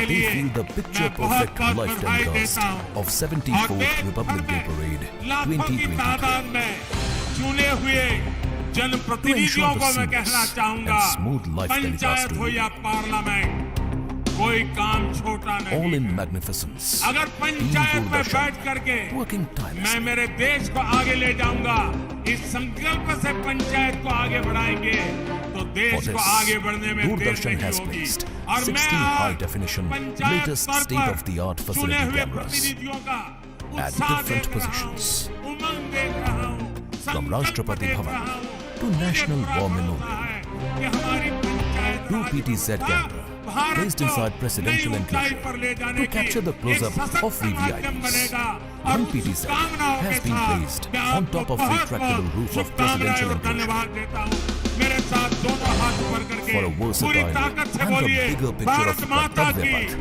के लिए feel the picture मैं बहुत perfect बहुत life बधाई telecast देता हूँ। of 74th Republic Day Parade लाखों की 2023. तादाद में चुने हुए जनप्रतिनिधियों को मैं कहना चाहूंगा, and smooth life panchayat telecast हो या पार्लियामेंट, कोई काम छोटा all नहीं in है। magnificence. अगर पंचायत में बैठ करके working मैं tirelessly. मेरे देश को आगे ले जाऊंगा, इस संकल्प से पंचायत को आगे बढ़ाएंगे तो देश For को this, आगे बढ़ने में देर Doordarshan नहीं has होगी। placed और 60 मैं high-definition, पंचायत latest स्तर पर state-of-the-art चुने facility हुए cameras प्रतिनिधियों का at उत्साह different देख रहा हूं, positions. उमंग देख रहा हूं, From संकल्प Rashtrapati देख Bhavan रहा हूं। to National मुझे War बड़ा भरोसा Memorial. है कि हमारी पंचायत Two राज PTZ व्यवस्था camera भारत placed को inside presidential नई ऊंचाई enclosure पर ले जाने to की capture the एक close-up सशक्त of माध्यम VVIPs. बनेगा। और One उस PTZ कामनाओं has के been साथ placed मैं on आपको top of बहुत-बहुत retractable roof of शुभकामनाएं presidential और enclosure. धन्यवाद देता हूं। मेरे साथ दोनों हाथ ऊपर करके For a पूरी versatile ताकत से and a बोलिए, bigger picture भारत of माता Kartavya की, Path.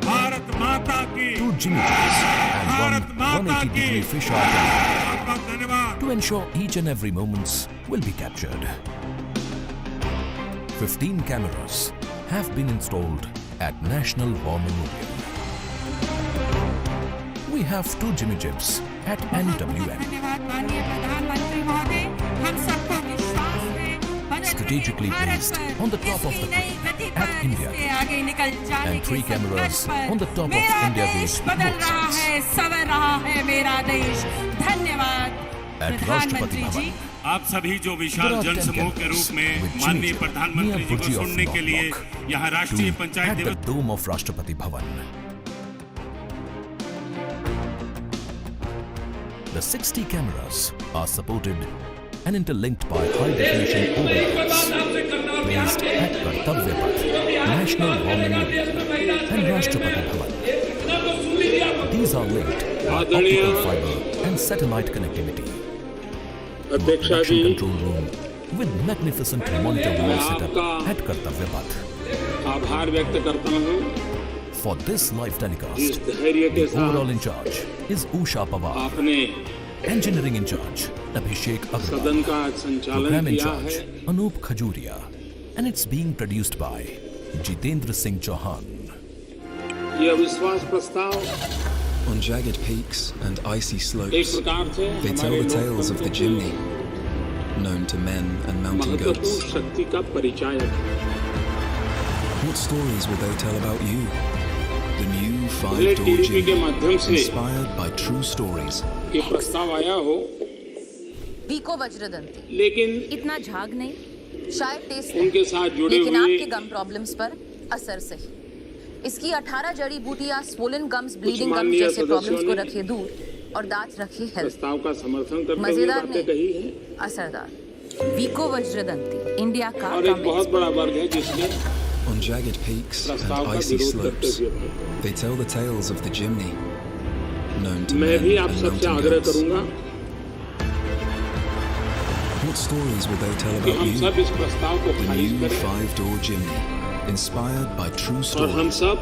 भारत माता की, Two Jimmys and Bharat one माता 180-degree की। fisheye camera बहुत-बहुत धन्यवाद। to ensure each and every moments will be captured. 15 cameras have been installed at National War Memorial. We have two Jimmy Jibs at NWM. धन्यवाद माननीय प्रधानमंत्री महोदय, हम सबको विश्वास है Strategically placed on the top of the crane at India Gate. आगे निकल जाने And three के cameras संकल्प पर on the top of मेरा India देश Gate, बदल both रहा sides. है, संवर रहा है मेरा देश। धन्यवाद At प्रधानमंत्री Rashtrapati जी। Bhavan. आप सभी जो There विशाल are 10 जनसमूह के cameras रूप में with माननीय Jimmy प्रधानमंत्री near जी को Burji of सुनने के लिए Knock यहाँ राष्ट्रीय to पंचायत at the दिवस dome of Rashtrapati Bhavan. The 60 cameras are supported and interlinked by high-definition overlays placed at Kartavya Path, National War Memorial, and Rashtrapati Bhavan. These are linked by optical fiber and satellite connectivity to a production control room with magnificent monitor wall setup at Kartavya Path. आभार व्यक्त करता हूँ For this live जिस telecast, धैर्य के the overall साथ in charge is Usha Pawar, आपने engineering in charge Abhishek Agrawal, सदन का संचालन program in किया charge है। Anup Khajuria, and it's being produced by Jitendra Singh Chauhan. यह अविश्वास प्रस्ताव On jagged peaks and icy एक slopes, प्रकार से they tell हमारे the tales of the लोकतंत्र की chimney, known to men and mountain महत्वपूर्ण goats. शक्ति का परिचायक है। What stories will they tell about you? The new पहले 5-door टीवी के chimney, माध्यम से inspired by true stories. ये प्रस्ताव आया हो, पीको वज्रदंती, लेकिन इतना झाग नहीं, शायद टेस्ट उनके साथ जुड़े लेकिन हुए आपके गम प्रॉब्लम्स पर असर सही। इसकी 18 जड़ी बूटियां स्वोलन गम्स, ब्लीडिंग गम्स माननीय जैसे प्रॉब्लम्स को सदस्यों ने रखे दूर और दांत रखे हेल्थ। प्रस्ताव का समर्थन करते हुए मजेदार बातें नहीं, कही है। असरदार। वीको वज्रदंती इंडिया का और एक बहुत बड़ा वर्ग है जिसने On jagged peaks and प्रस्ताव का icy विरोध करते slopes, हुए बातें। they tell the tales of the chimney, known to मैं men भी आप and सबसे mountain आग्रह goats. करूंगा What stories will they tell कि about हम you? सब इस प्रस्ताव को The खारिज new करें 5-door chimney, inspired by true और हम stories. सब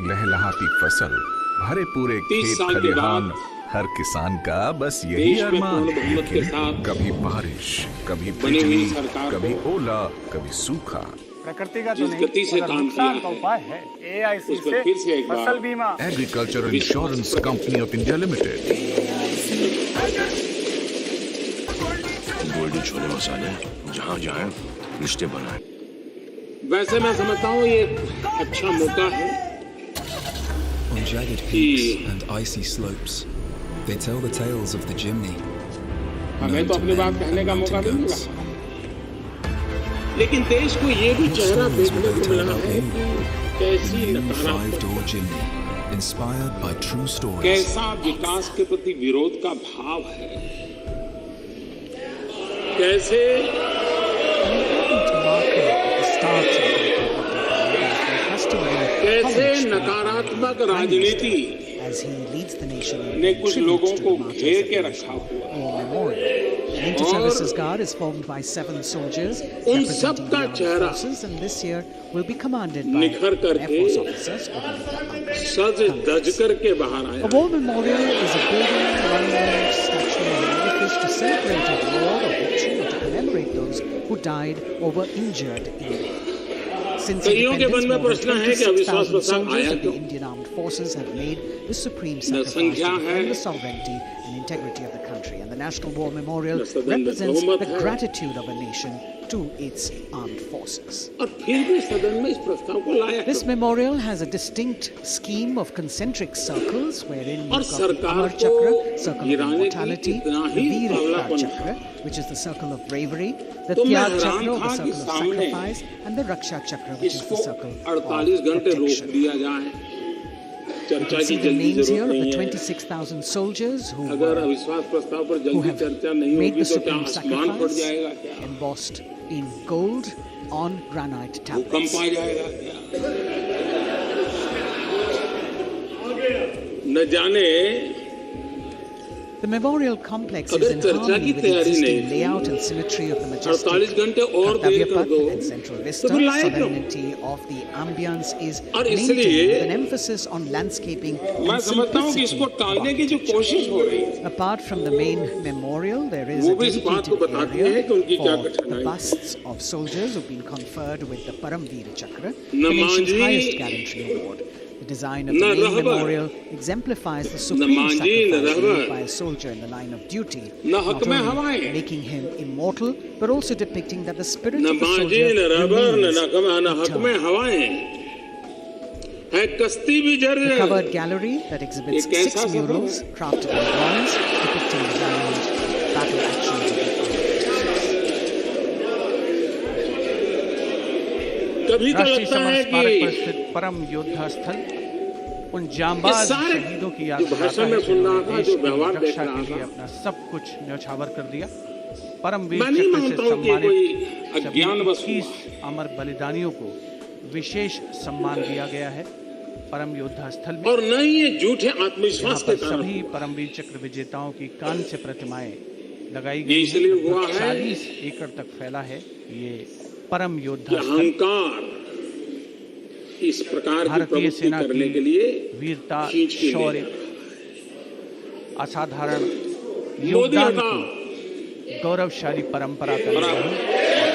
लहलहाती फसल, भरे पूरे 30 खेत साल के खलिहान, बाद हर किसान का बस यही देश में अरमान। पूर्ण बहुमत के लेकिन साथ कभी बारिश, कभी बनी हुई बिजली, सरकार कभी को ओला, कभी सूखा। प्रकृति का तो जिस नहीं, गति से मगर काम नुकसान किया का है, उपाय है। एआईसी उस पर फिर से एक बार फसल बीमा agriculture insurance company of India limited. Golden chole मसाले जहाँ जाए रिश्ते बनाए। वैसे मैं समझता हूँ ये एक अच्छा मौका है On jagged peaks and icy slopes, they tell the tales of the chimney, हमें known तो to अपनी men बात कहने and का मौका mountain नहीं goats. मिला, लेकिन देश को ये भी What चेहरा stories will देखने they को tell मिला about है you? कि The कैसी new नकारात्मक 5-door chimney, inspired by true stories. कैसा विकास के प्रति विरोध का भाव है, कैसे कैसे नकारात्मक राजनीति ने कुछ लोगों को घेर के रखा हुआ उन सब का चेहरा निखर करके सज धज करके बाहर आया। A war memorial is a building, monument, statue, and edifice to celebrate a war or victory and to commemorate those who died or were injured in war. Since कईयों के मन में independence, more प्रश्न than है कि अविश्वास 26,000 प्रस्ताव soldiers आया of the क्यों? Indian Armed Forces have made the supreme न sacrifice to संख्या है, defend the sovereignty and integrity of the country. And the National War Memorial न सदन में represents बहुमत the है। gratitude of a nation to its armed forces. और फिर भी सदन में इस प्रस्ताव को लाया This क्यों? memorial has a distinct scheme of concentric circles wherein और you've got the सरकार Amar को Chakra, circle of गिराने की immortality, इतना the he Veer पागलापन Chakra, which is the circle of bravery, the तो मैं Tyag हैरान Chakra, the था कि circle of सामने sacrifice, and the Raksha Chakra, which is इसको the circle 48 of घंटे रोक protection. दिया जाए। You चर्चा can see की the जल्दी names here जरूरत of the नहीं है। 26,000 soldiers who अगर अविश्वास प्रस्ताव पर जल्दी have चर्चा नहीं made होगी the तो क्या supreme आसमान फट sacrifice, जाएगा क्या? embossed in gold on granite भूकंप tablets. आ जाएगा क्या? न जाने The memorial complex is अगर in चर्चा harmony की with the तैयारी existing नहीं थी, layout and symmetry of the 48 majestic घंटे और देर Kartavya कर Path दो and central तो vista. फिर लाए क्यों? Solemnity of the ambience is और maintained इसलिए with an emphasis on landscaping मैं and समझता हूँ कि इसको simplicity. टालने की जो कोशिश हो रही है Apart from the main memorial, there is वो a भी इस बात को dedicated बताती है area कि उनकी क्या for the कठिनाई है। busts of soldiers who've been conferred with the Paramveer Chakra, the न nation's Manjhi, highest gallantry award. The design of न the main रहबर, memorial exemplifies the supreme Manjhi, न sacrifice रहबर, made by a soldier in the line of duty, न हक not में only हवाएं, making him immortal, but also depicting that the spirit न of the Manjhi soldier न rubber न remains न हक में eternal. हवाएं है कश्ती भी जर The covered gallery that exhibits ये कैसा 6 सफर murals है? crafted in bronze depicting the valiant battle actions of the कभी तो राष्ट्रीय लगता समर है स्मारक पर कि स्थित परम योद्धा स्थल उन ये जांबाज सारे शहीदों की याद जो भाषण दिलाता में है सुन रहा जिन्होंने था, देश जो की व्यवहार देख रक्षा रहा के लिए था, अपना सब कुछ न्यौछावर कर दिया। परमवीर मैं नहीं चक्र से मानता हूं कि कोई सम्मानित अज्ञानवश सभी हुआ 21 अमर बलिदानियों को विशेष सम्मान दिया गया है परम योद्धा स्थल में, और न ही ये झूठे जहाँ आत्मविश्वास पर के कारण सभी परमवीर चक्र विजेताओं की कांस्य प्रतिमाएं लगाई ये गई हैं। इसलिए हुआ है 40 एकड़ तक फैला है ये परम कि योद्धा स्थल। अहंकार इस प्रकार की भारतीय प्रवृत्ति सेना करने की के लिए वीरता, खींच के ले शौर्य, जा रहा है। असाधारण मोदी योगदान हटाओ। की गौरवशाली परंपरा का निर्वहन और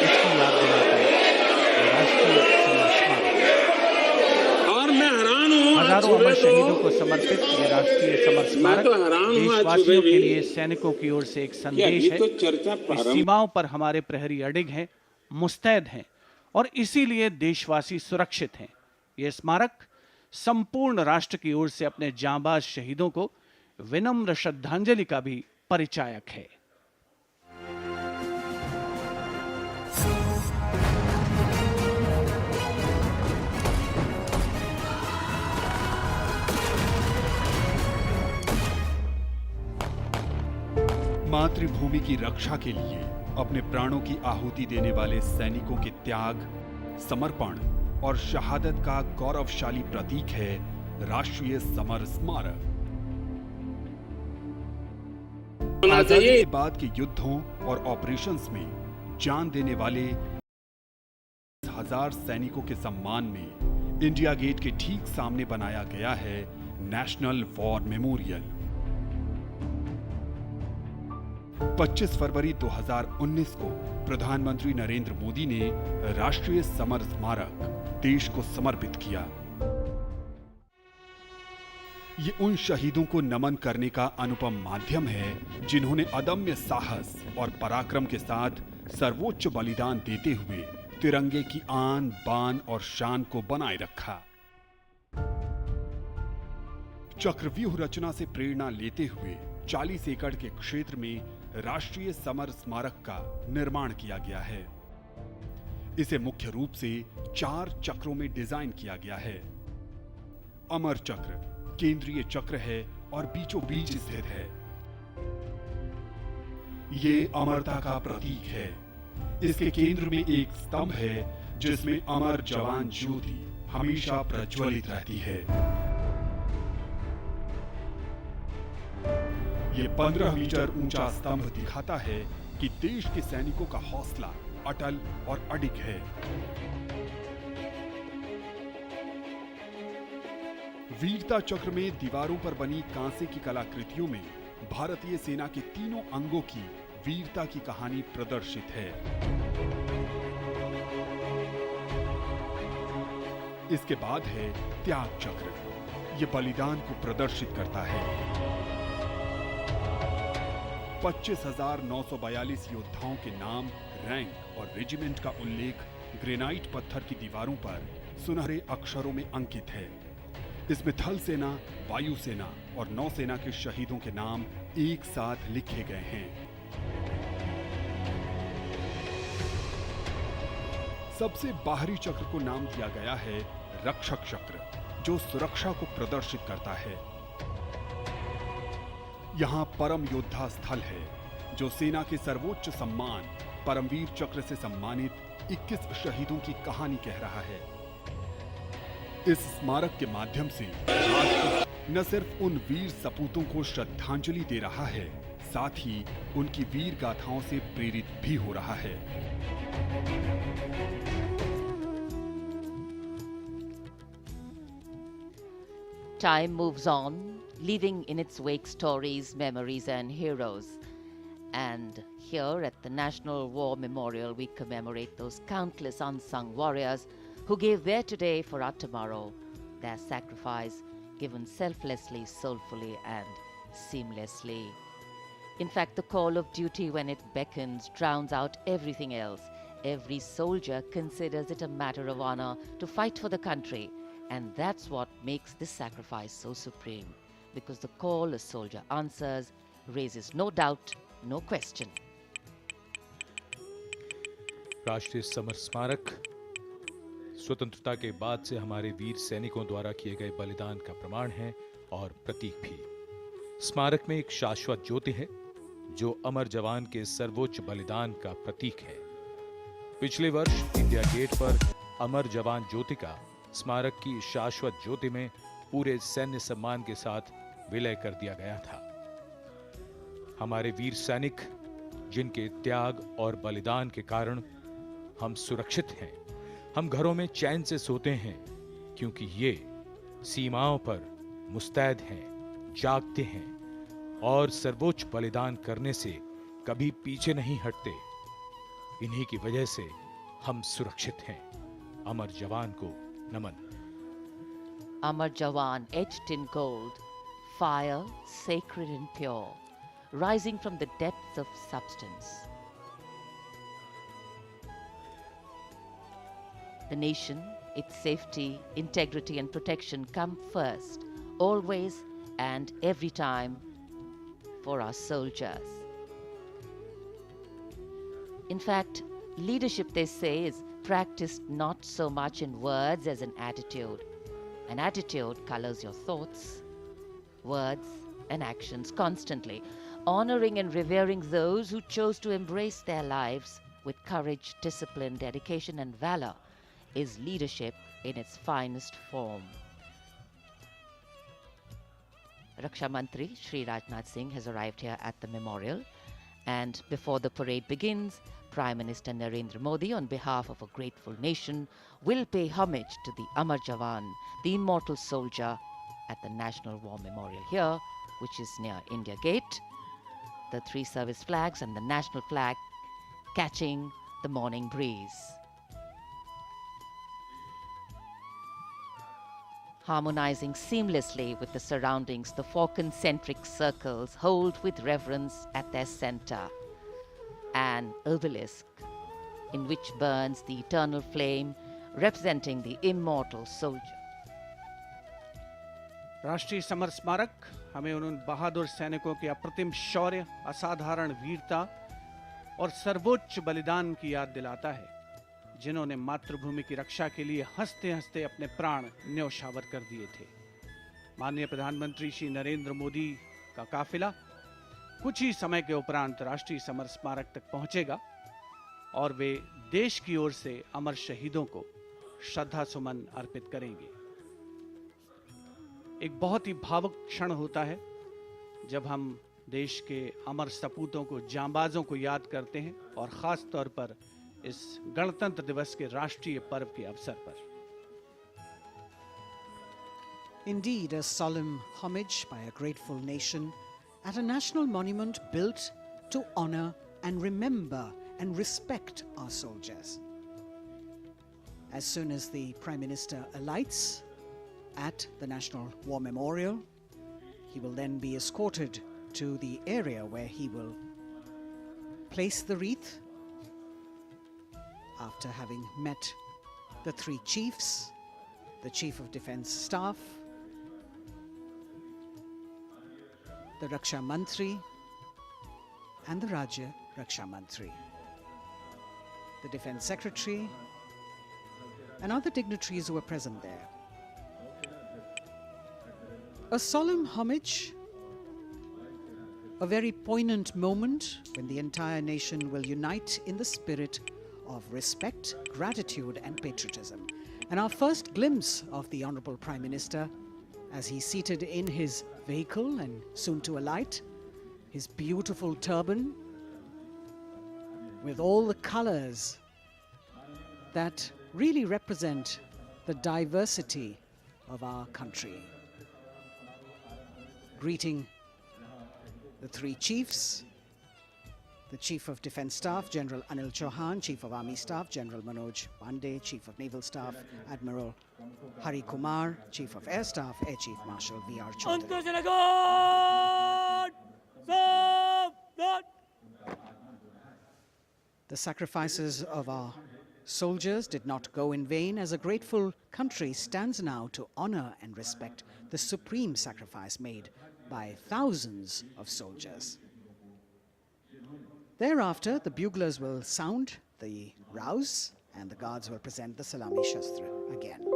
इसकी याद दिलाता है राष्ट्रीय समर स्मारक। और मैं हैरान हूँ आज हजारों अमर सुबह शहीदों तो को समर्पित ये राष्ट्रीय समर मैं स्मारक तो हैरान हूँ आज देशवासियों सुबह के भी लिए सैनिकों की ओर से एक कि संदेश अभी है। तो चर्चा इस प्रारंभ सीमाओं पर हमारे प्रहरी अडिग हैं, मुस्तैद हैं और इसीलिए देशवासी सुरक्षित हैं। ये स्मारक संपूर्ण राष्ट्र की ओर से अपने जांबाज शहीदों को विनम्र श्रद्धांजलि का भी परिचायक है। मातृभूमि की रक्षा के लिए अपने प्राणों की आहुति देने वाले सैनिकों के त्याग, समर्पण और शहादत का गौरवशाली प्रतीक है राष्ट्रीय समर स्मारक। आजादी के बाद के युद्धों और ऑपरेशंस में जान देने वाले 1000 सैनिकों के सम्मान में इंडिया गेट के ठीक सामने बनाया गया है नेशनल वॉर मेमोरियल। 25 फरवरी 2019 को प्रधानमंत्री नरेंद्र मोदी ने राष्ट्रीय समर स्मारक देश को समर्पित किया। ये उन शहीदों को नमन करने का अनुपम माध्यम है जिन्होंने अदम्य साहस और पराक्रम के साथ सर्वोच्च बलिदान देते हुए तिरंगे की आन, बान और शान को बनाए रखा। चक्रव्यूह रचना से प्रेरणा लेते हुए 40 एकड़ के क्षेत्र में राष्ट्रीय समर स्मारक का निर्माण किया गया है। इसे मुख्य रूप से 4 चक्रों में डिजाइन किया गया है। अमर चक्र केंद्रीय चक्र है और बीचों बीच स्थित है। ये अमरता का प्रतीक है। इसके केंद्र में एक स्तंभ है जिसमें अमर जवान ज्योति हमेशा प्रज्वलित रहती है। ये 15 मीटर ऊंचा स्तंभ दिखाता है कि देश के सैनिकों का हौसला अटल और अडिग है। वीरता चक्र में दीवारों पर बनी कांसे की कलाकृतियों में भारतीय सेना के तीनों अंगों की वीरता की कहानी प्रदर्शित है। इसके बाद है त्याग चक्र। ये बलिदान को प्रदर्शित करता है। 25,942 योद्धाओं के नाम, रैंक और रेजिमेंट का उल्लेख ग्रेनाइट पत्थर की दीवारों पर सुनहरे अक्षरों में अंकित है। इसमें थल सेना, वायु सेना और नौसेना के शहीदों के नाम एक साथ लिखे गए हैं। सबसे बाहरी चक्र को नाम दिया गया है रक्षक चक्र, जो सुरक्षा को प्रदर्शित करता है। यहां परम योद्धा स्थल है, जो सेना के सर्वोच्च सम्मान परमवीर चक्र से सम्मानित 21 शहीदों की कहानी कह रहा है। इस स्मारक के माध्यम से राष्ट्र न सिर्फ उन वीर सपूतों को श्रद्धांजलि दे रहा है, साथ ही उनकी वीर गाथाओं से प्रेरित भी हो रहा है। Time moves on, leaving in its wake stories, memories, and heroes. And here at the National War Memorial, we commemorate those countless unsung warriors who gave their today for our tomorrow, their sacrifice given selflessly, soulfully, and seamlessly. In fact, the call of duty, when it beckons, drowns out everything else. Every soldier considers it a matter of honor to fight for the country. And that's what makes this sacrifice so supreme, because the call a soldier answers raises no doubt, no question. राष्ट्रीय summer स्मारक स्वतंत्रता के बाद से हमारे वीर सैनिकों द्वारा किए गए बलिदान का प्रमाण है और प्रतीक भी। स्मारक में एक शाश्वत ज्योति है, जो अमर जवान के सर्वोच्च बलिदान का प्रतीक है। पिछले वर्ष इंडिया गेट पर अमर जवान ज्योति का स्मारक की शाश्वत ज्योति में पूरे सैन्य सम्मान के साथ विलय कर दिया गया था। हमारे वीर सैनिक, जिनके त्याग और बलिदान के कारण हम सुरक्षित हैं, हम घरों में चैन से सोते हैं, क्योंकि ये सीमाओं पर मुस्तैद हैं, जागते हैं और सर्वोच्च बलिदान करने से कभी पीछे नहीं हटते। इन्हीं की वजह से हम सुरक्षित हैं। अमर जवान को नमन। Amar Jawan, etched in gold, fire sacred and pure, rising from the depths of substance. The nation, its safety, integrity and protection come first, always and every time for our soldiers. In fact, leadership, they say, is practiced not so much in words as an attitude. An attitude colors your thoughts, words, and actions constantly. Honoring and revering those who chose to embrace their lives with courage, discipline, dedication, and valor is leadership in its finest form. Raksha Mantri Shri Rajnath Singh has arrived here at the memorial, and before the parade begins, Prime Minister Narendra Modi, on behalf of a grateful nation, will pay homage to the Amar Jawan, the immortal soldier, at the National War Memorial here, which is near India Gate. The three service flags and the national flag catching the morning breeze. Harmonizing seamlessly with the surroundings, the four concentric circles hold with reverence at their center an obelisk in which burns the eternal flame representing the immortal soldier. राष्ट्रीय summer स्मारक हमें उन बहादुर सैनिकों के अप्रतिम शौर्य, असाधारण वीरता और सर्वोच्च बलिदान की याद दिलाता है, जिन्होंने मातृभूमि की रक्षा के लिए हंसते हंसते अपने प्राण न्यौछावर कर दिए थे। माननीय प्रधानमंत्री श्री नरेंद्र मोदी का काफिला कुछ ही समय के उपरांत राष्ट्रीय समर स्मारक तक पहुंचेगा और वे देश की ओर से अमर शहीदों को श्रद्धा सुमन अर्पित करेंगे। एक बहुत ही भावुक क्षण होता है जब हम देश के अमर सपूतों को, जांबाजों को याद करते हैं, और खास तौर पर इस गणतंत्र दिवस के राष्ट्रीय पर्व के अवसर पर। Indeed, a solemn homage by a grateful nation at a national monument built to honor and remember and respect our soldiers. As soon as the Prime Minister alights at the National War Memorial, he will then be escorted to the area where he will place the wreath after having met the three chiefs, the Chief of Defence Staff, the Raksha Mantri and the Rajya Raksha Mantri, the Defence Secretary and other dignitaries who were present there. A solemn homage, a very poignant moment when the entire nation will unite in the spirit of respect, gratitude and patriotism. And our first glimpse of the Honourable Prime Minister as he's seated in his vehicle and soon to alight, his beautiful turban with all the colours that really represent the diversity of our country. Greeting the three chiefs, the Chief of Defence Staff, General Anil Chauhan, Chief of Army Staff, General Manoj Pandey, Chief of Naval Staff, Admiral Hari Kumar, Chief of Air Staff, Air Chief Marshal V.R. Chaudhary. The sacrifices of our soldiers did not go in vain, as a grateful country stands now to honor and respect the supreme sacrifice made by thousands of soldiers. Thereafter, the buglers will sound the rouse and the guards will present the Salami Shastra again.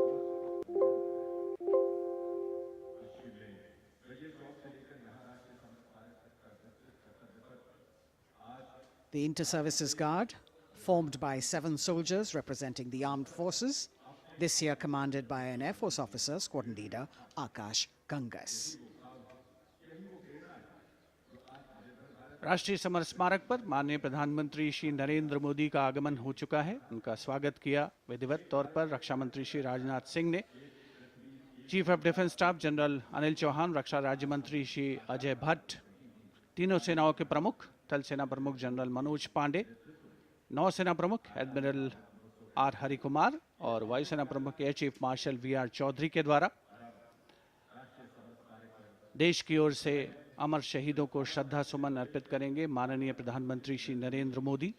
The Inter-Services Guard, formed by 7 soldiers representing the armed forces, this year commanded by an Air Force officer, Squadron Leader Akash Gangas. राष्ट्रीय summer स्मारक पर माननीय प्रधानमंत्री श्री नरेंद्र मोदी का आगमन हो चुका है। उनका स्वागत किया विधिवत तौर पर रक्षा मंत्री श्री राजनाथ सिंह ने। Chief of defence staff general Anil Chauhan, रक्षा राज्य मंत्री श्री अजय भट्ट, तीनों सेनाओं के प्रमुख, थल सेना प्रमुख जनरल मनोज पांडे, नौसेना प्रमुख एडमिरल आर हरि कुमार और वायुसेना प्रमुख air chief marshal V.R. Chaudhary के द्वारा देश की ओर से अमर शहीदों को श्रद्धा सुमन अर्पित करेंगे माननीय प्रधानमंत्री Shri Narendra Modi.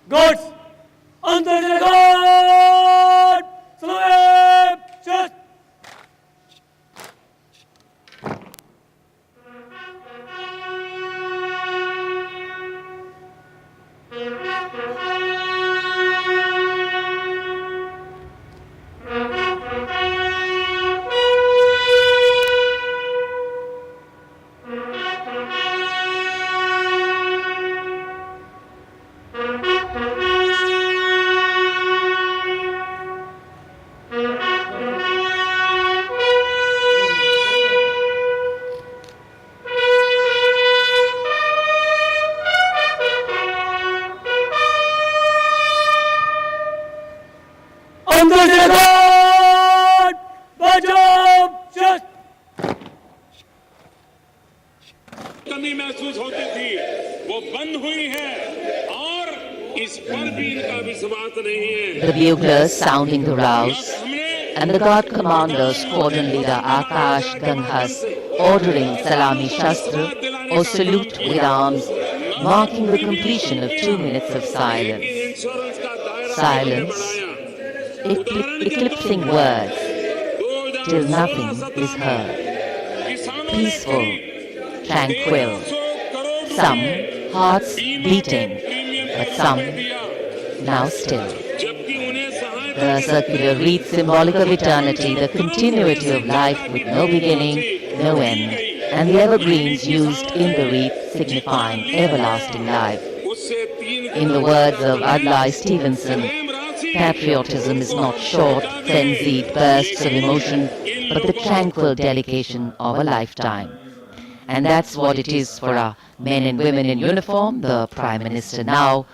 Guards, under the guard! Salute! Just! कमी महसूस होती थी वो बंद हुई है और इस पर भी इनका विश्वास नहीं है. The buglers sounding the rouse, and the guard commander, squadron leader Akash Ganghas, ordering Salami Shastra or salute with arms, marking the completion of 2 minutes of silence. Silence, eclipsing words, till nothing is heard. Peaceful, tranquil, some hearts beating, but some now still. The circular wreath symbolic of eternity, the continuity of life with no beginning, no end, and the evergreens used in the wreath signifying everlasting life. In the words of Adlai Stevenson, patriotism is not short, frenzied bursts of emotion, but the tranquil dedication of a lifetime. And that's what it is for our men and women in uniform. The Prime Minister now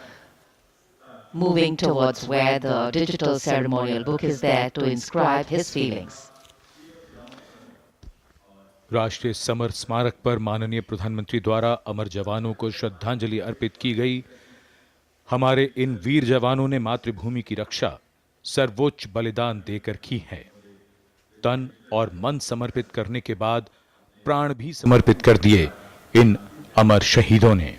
moving towards where the digital ceremonial book is there to inscribe his feelings. राष्ट्रीय summer स्मारक पर माननीय प्रधानमंत्री द्वारा अमर जवानों को श्रद्धांजलि अर्पित की गई। हमारे इन वीर जवानों ने मातृभूमि की रक्षा सर्वोच्च बलिदान देकर की है। तन और मन समर्पित करने के बाद प्राण भी समर्पित कर दिए इन अमर शहीदों ने।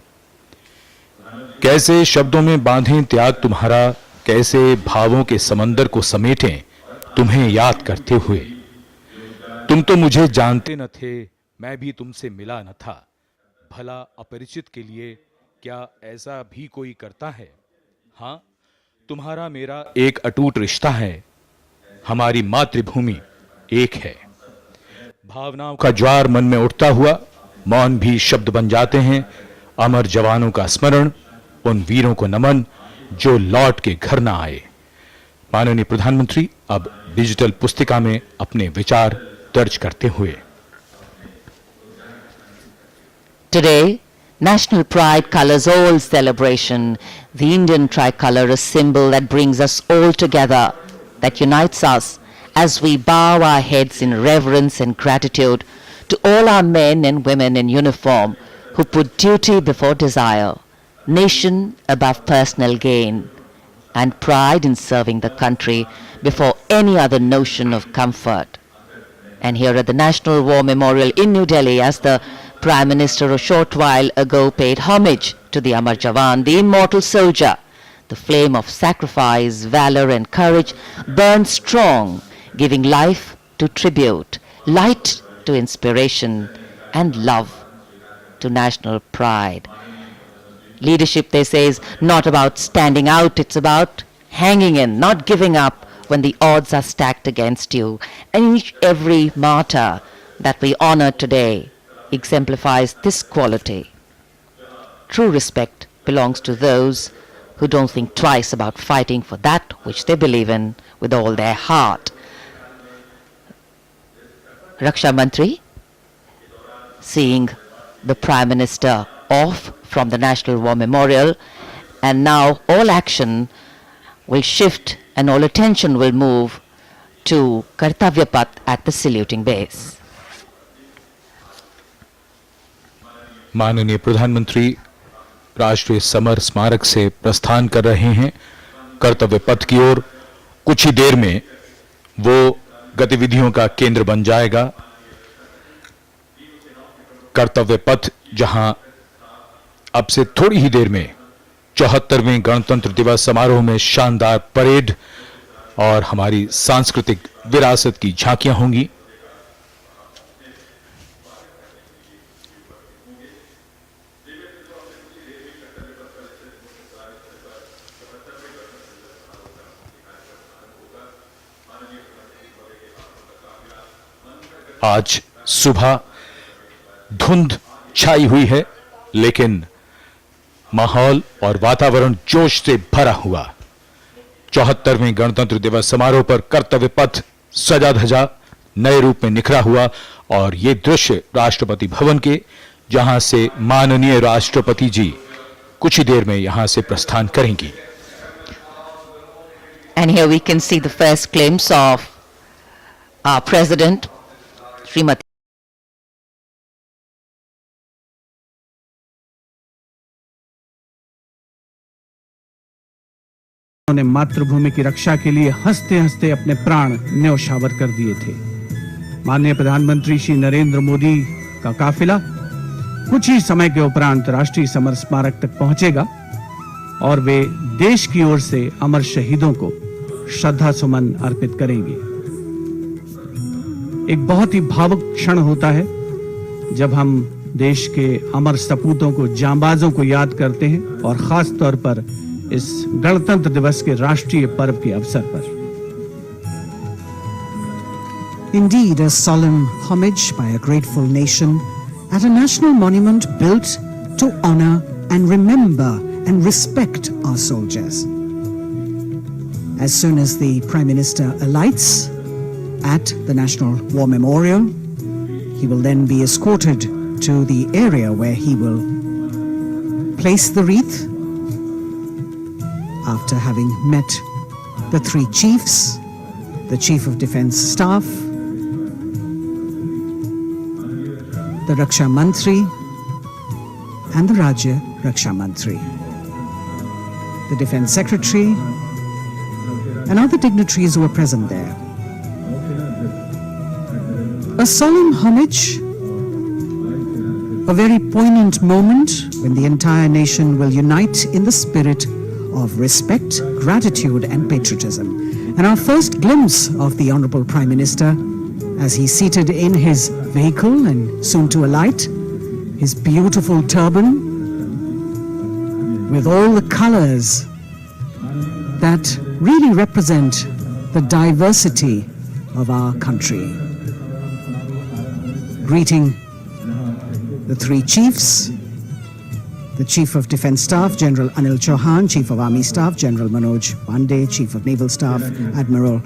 कैसे शब्दों में बांधें त्याग तुम्हारा, कैसे भावों के समंदर को समेटें तुम्हें याद करते हुए। तुम तो मुझे जानते न थे, मैं भी तुमसे मिला न था। भला अपरिचित के लिए क्या ऐसा भी कोई करता है? हाँ, तुम्हारा मेरा एक अटूट रिश्ता है। हमारी मातृभूमि एक है। भावनाओं का ज्वार मन में उठता हुआ मौन भी शब्द बन जाते हैं। अमर जवानों का स्मरण, उन वीरों को नमन जो लौट के घर न आए। माननीय प्रधानमंत्री अब डिजिटल पुस्तिका में अपने विचार दर्ज करते हुए। Today, national pride colors all celebration. The Indian tricolor, a symbol that brings us all together, that unites us as we bow our heads in reverence and gratitude to all our men and women in uniform who put duty before desire, nation above personal gain, and pride in serving the country before any other notion of comfort. And here at the National War Memorial in New Delhi, as the Prime Minister a short while ago paid homage to the Amar Jawan, the immortal soldier, the flame of sacrifice, valor and courage burned strong, giving life to tribute, light to inspiration, and love to national pride. Leadership, they say, is not about standing out, it's about hanging in, not giving up when the odds are stacked against you. And every martyr that we honor today exemplifies this quality. True respect belongs to those who don't think twice about fighting for that which they believe in with all their heart. Raksha Mantri, seeing the Prime Minister off from the National War Memorial, and now all action will shift and all attention will move to Kartavya Path at the saluting base. माननीय प्रधानमंत्री राष्ट्रीय summer स्मारक से प्रस्थान कर रहे हैं कर्तव्य पथ की ओर। कुछ ही देर में वो गतिविधियों का केंद्र बन जाएगा। कर्तव्य पथ जहां अब से थोड़ी ही देर में 74वें गणतंत्र दिवस समारोह में शानदार परेड और हमारी सांस्कृतिक विरासत की झांकियां होंगी। आज सुबह धुंध छाई हुई है, लेकिन माहौल और वातावरण जोश से भरा हुआ। 74वें गणतंत्र दिवस समारोह पर कर्तव्य पथ सजा धजा नए रूप में निखरा हुआ और ये दृश्य राष्ट्रपति भवन के, जहां से माननीय राष्ट्रपति जी कुछ ही देर में यहां से प्रस्थान करेंगी। And here we can see the first glimpse of our president, Srimati. उन्होंने मातृभूमि की रक्षा के लिए हंसते हंसते अपने प्राण न्यौछावर कर दिए थे। माननीय प्रधानमंत्री श्री नरेंद्र मोदी का काफिला कुछ ही समय के उपरांत राष्ट्रीय समर स्मारक तक पहुंचेगा और वे देश की ओर से अमर शहीदों को श्रद्धा सुमन अर्पित करेंगे। एक बहुत ही भावुक क्षण होता है जब हम देश के अमर सपूतों को, जांबाजों को याद करते हैं और खास तौर पर इस गणतंत्र दिवस के राष्ट्रीय पर्व के अवसर पर। Indeed, a solemn homage by a grateful nation at a national monument built to honor and remember and respect our soldiers. As soon as the Prime Minister alights at the National War Memorial, he will then be escorted to the area where he will place the wreath after having met the three chiefs, the Chief of Defence Staff, the Raksha Mantri and the Rajya Raksha Mantri, the Defence Secretary and other dignitaries who were present there. A solemn homage, a very poignant moment when the entire nation will unite in the spirit of respect, gratitude and patriotism. And our first glimpse of the Honourable Prime Minister as he's seated in his vehicle and soon to alight, his beautiful turban with all the colours that really represent the diversity of our country. Greeting the three chiefs, the Chief of Defence Staff, General Anil Chauhan, Chief of Army Staff, General Manoj Pandey, Chief of Naval Staff, Admiral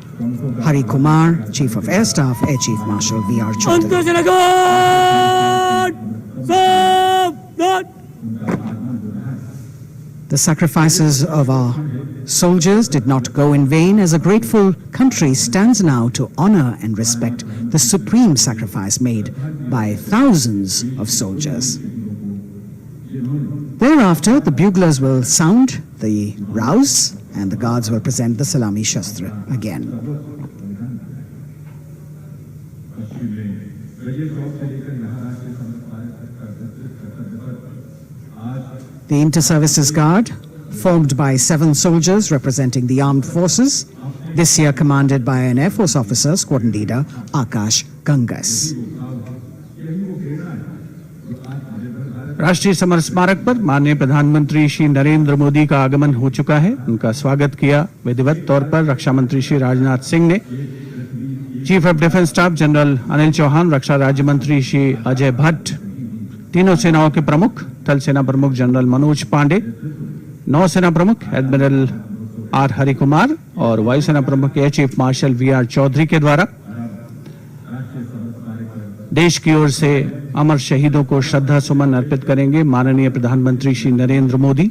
Hari Kumar, Chief of Air Staff, Air Chief Marshal V.R. Chaudhary. The sacrifices of our soldiers did not go in vain, as a grateful country stands now to honor and respect the supreme sacrifice made by thousands of soldiers. Thereafter, the buglers will sound the rouse and the guards will present the Salami Shastra again. The Inter-Services Guard, formed by 7 soldiers representing the armed forces, this year commanded by an Air Force officer, Squadron Leader Akash Gangas. राष्ट्रीय summer स्मारक पर माननीय प्रधानमंत्री श्री नरेंद्र मोदी का आगमन हो चुका है। उनका स्वागत किया विधिवत तौर पर रक्षा मंत्री श्री राजनाथ सिंह ने। Chief of defence staff general Anil Chauhan, रक्षा राज्य मंत्री श्री अजय भट्ट, तीनों सेनाओं के प्रमुख, थल सेना प्रमुख जनरल मनोज पांडे, नौसेना प्रमुख एडमिरल आर हरि कुमार और वायुसेना प्रमुख air chief marshal V.R. Chaudhary के द्वारा देश की ओर से अमर शहीदों को श्रद्धा सुमन अर्पित करेंगे माननीय प्रधानमंत्री श्री नरेंद्र मोदी।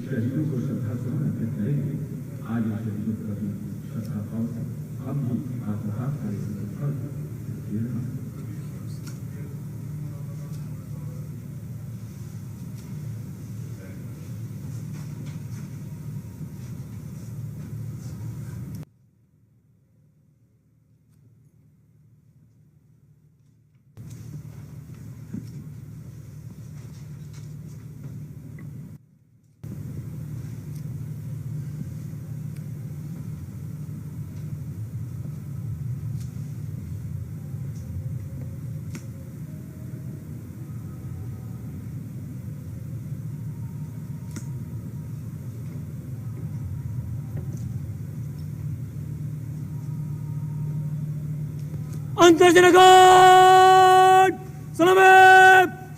अंतर्जनघाट सलामी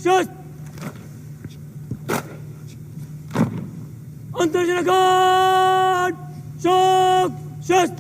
शस्त्र अंतर्जनघाट शोक शस्त्र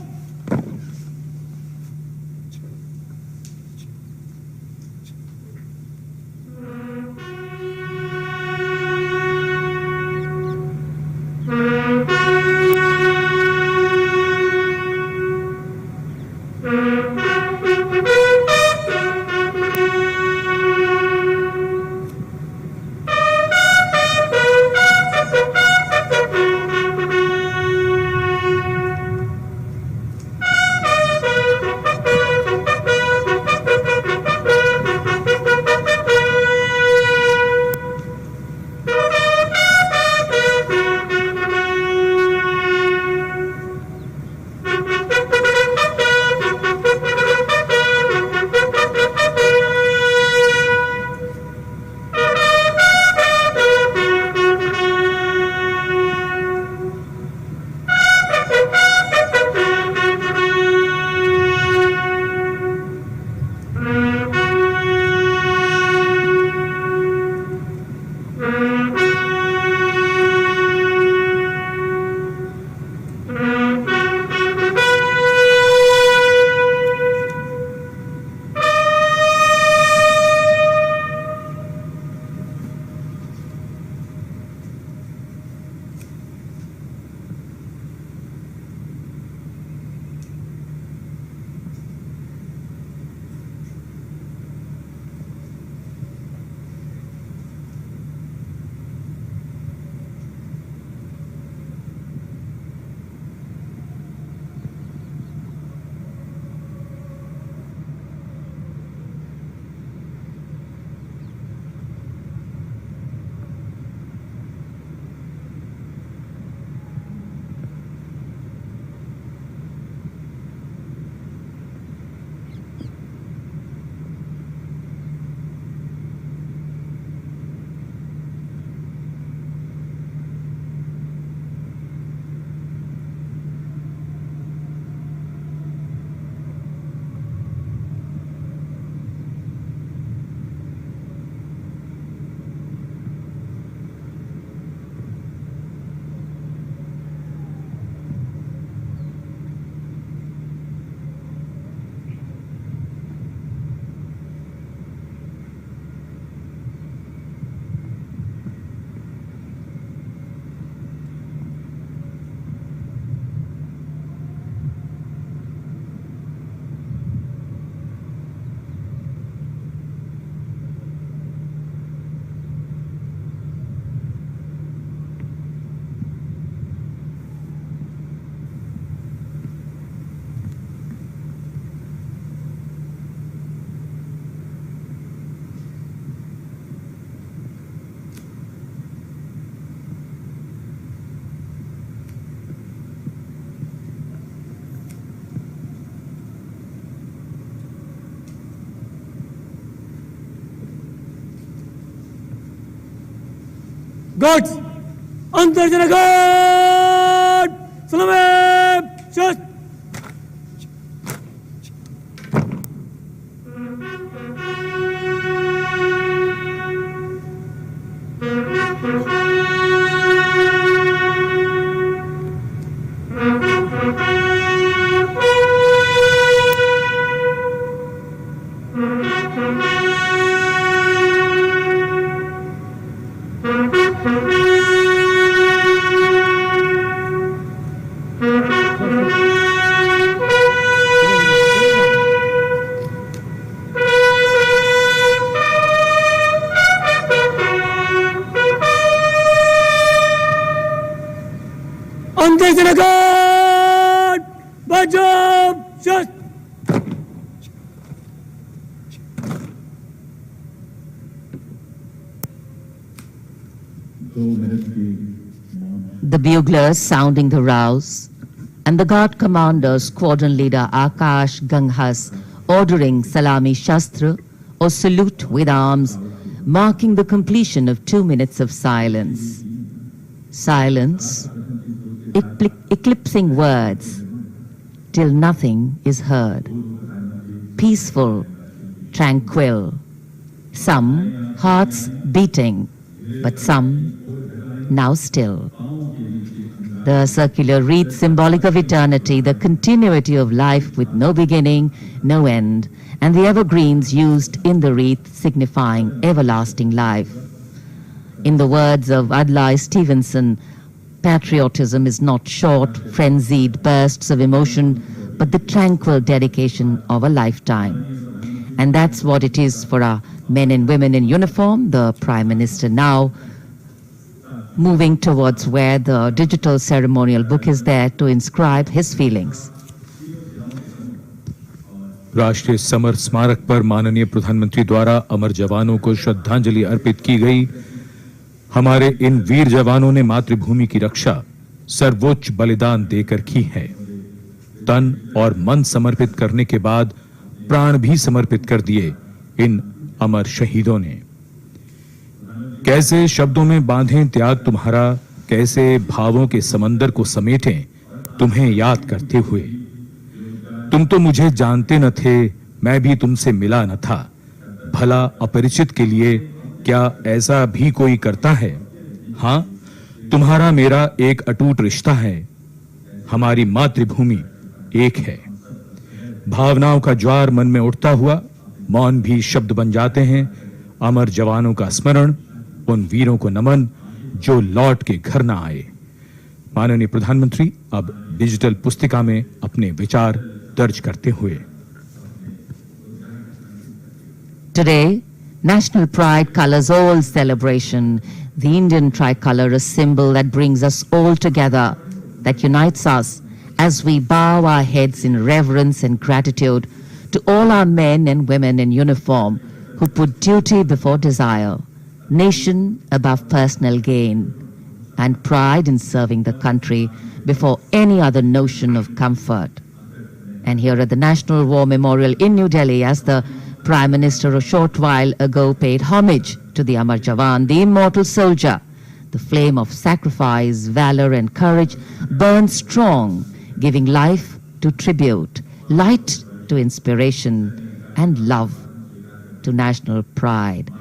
Guards! अंतर्जनघाट सलामी शस्त्र अंतर्जनघाट बचाव शस्त्र The buglers sounding the rouse, and the guard commander, squadron leader Akash Ganghas, ordering Salami Shastra, or salute with arms, marking the completion of 2 minutes of silence. Silence, eclipsing words, till nothing is heard. peaceful, tranquil. Some hearts beating, but some now still. The circular wreath, symbolic of eternity, the continuity of life with no beginning, no end, and the evergreens used in the wreath signifying everlasting life. In the words of Adlai Stevenson, patriotism is not short, frenzied bursts of emotion, but the tranquil dedication of a lifetime. And that's what it is for our men and women in uniform. The Prime Minister now moving towards where the digital ceremonial book is there to inscribe his feelings. राष्ट्रीय summer स्मारक पर माननीय प्रधानमंत्री द्वारा अमर जवानों को श्रद्धांजलि अर्पित की गई। हमारे इन वीर जवानों ने मातृभूमि की रक्षा सर्वोच्च बलिदान देकर की है। तन और मन समर्पित करने के बाद प्राण भी समर्पित कर दिए इन अमर शहीदों ने। कैसे शब्दों में बांधें त्याग तुम्हारा, कैसे भावों के समंदर को समेटें तुम्हें याद करते हुए। तुम तो मुझे जानते न थे, मैं भी तुमसे मिला न था। भला अपरिचित के लिए क्या ऐसा भी कोई करता है? हां, तुम्हारा मेरा एक अटूट रिश्ता है। हमारी मातृभूमि एक है। भावनाओं का ज्वार मन में उठता हुआ मौन भी शब्द बन जाते हैं। अमर जवानों का स्मरण, उन वीरों को नमन जो लौट के घर ना आए। माननीय प्रधानमंत्री अब डिजिटल पुस्तिका में अपने विचार दर्ज करते हुए। Today, national pride colors all celebration. The Indian tricolor, a symbol that brings us all together, that unites us as we bow our heads in reverence and gratitude to all our men and women in uniform who put duty before desire, nation above personal gain, and pride in serving the country before any other notion of comfort. And here at the National War Memorial in New Delhi, as the Prime Minister a short while ago paid homage to the Amar Jawan, the immortal soldier, the flame of sacrifice, valor and courage burns strong, giving life to tribute, light to inspiration, and love to national pride.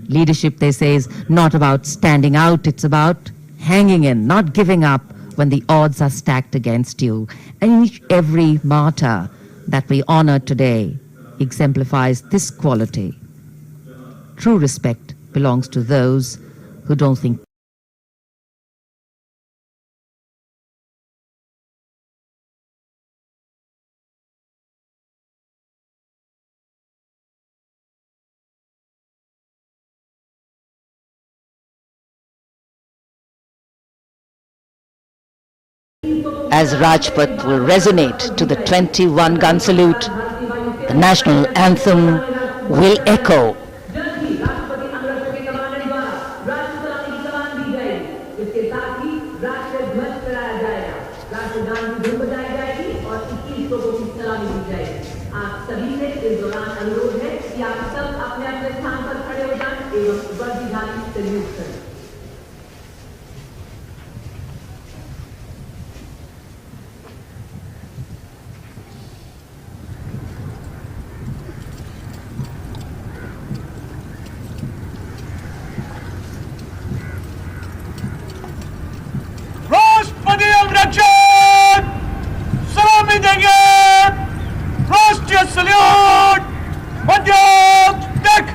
Leadership, they say, is not about standing out, it's about hanging in, not giving up when the odds are stacked against you. And every martyr that we honor today exemplifies this quality. True respect belongs to those who don't think as Rajpath will resonate to the 21-gun salute, the national anthem will echo. सलामी देंगे। राष्ट्रीय salute, मध्य देख।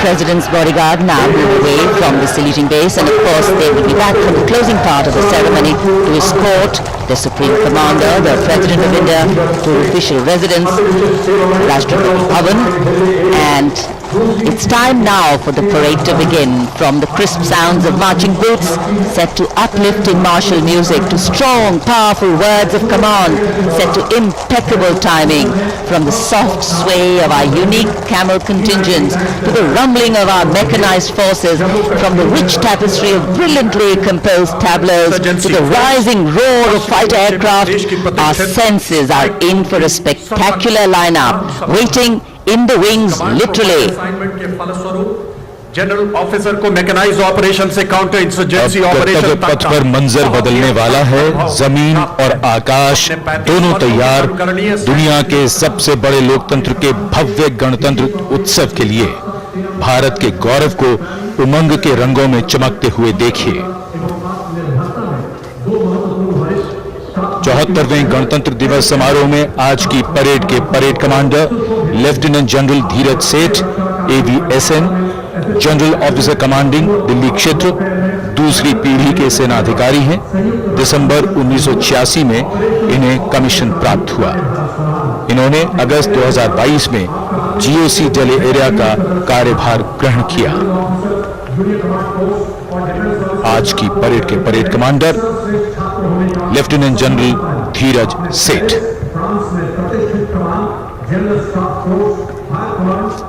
President's bodyguard now move away from the saluting base, and of course they will be back for the closing part of the ceremony to escort the Supreme Commander, the President of India, to official residence, Rashtrapati Bhavan. And it's time now for the parade to begin. From the crisp sounds of marching boots set to uplifting martial music, to strong, powerful words of command set to impeccable timing, from the soft sway of our unique camel contingents to the rumbling of our mechanized forces, from the rich tapestry of brilliantly composed tableaus to the rising roar of fighter aircraft, our senses are in for a spectacular lineup, waiting in the wings literally. General officer को mechanised operation से counter insurgency कर्तव्य पथ पर मंजर बदलने वाला है। जमीन और आकाश दोनों तैयार दुनिया के सबसे बड़े लोकतंत्र के भव्य गणतंत्र उत्सव के लिए। भारत के गौरव को उमंग के रंगों में चमकते हुए देखिए। 74वें गणतंत्र दिवस समारोह में आज की परेड के परेड कमांडर लेफ्टिनेंट जनरल धीरज सेठ, AVSN, general officer commanding Delhi क्षेत्र, दूसरी पीढ़ी के सेनाधिकारी हैं। दिसंबर 1986 में इन्हें कमीशन प्राप्त हुआ। इन्होंने अगस्त 2022 में GOC दिल्ली एरिया का कार्यभार ग्रहण किया। आज की परेड के परेड कमांडर लेफ्टिनेंट जनरल धीरज सेठ।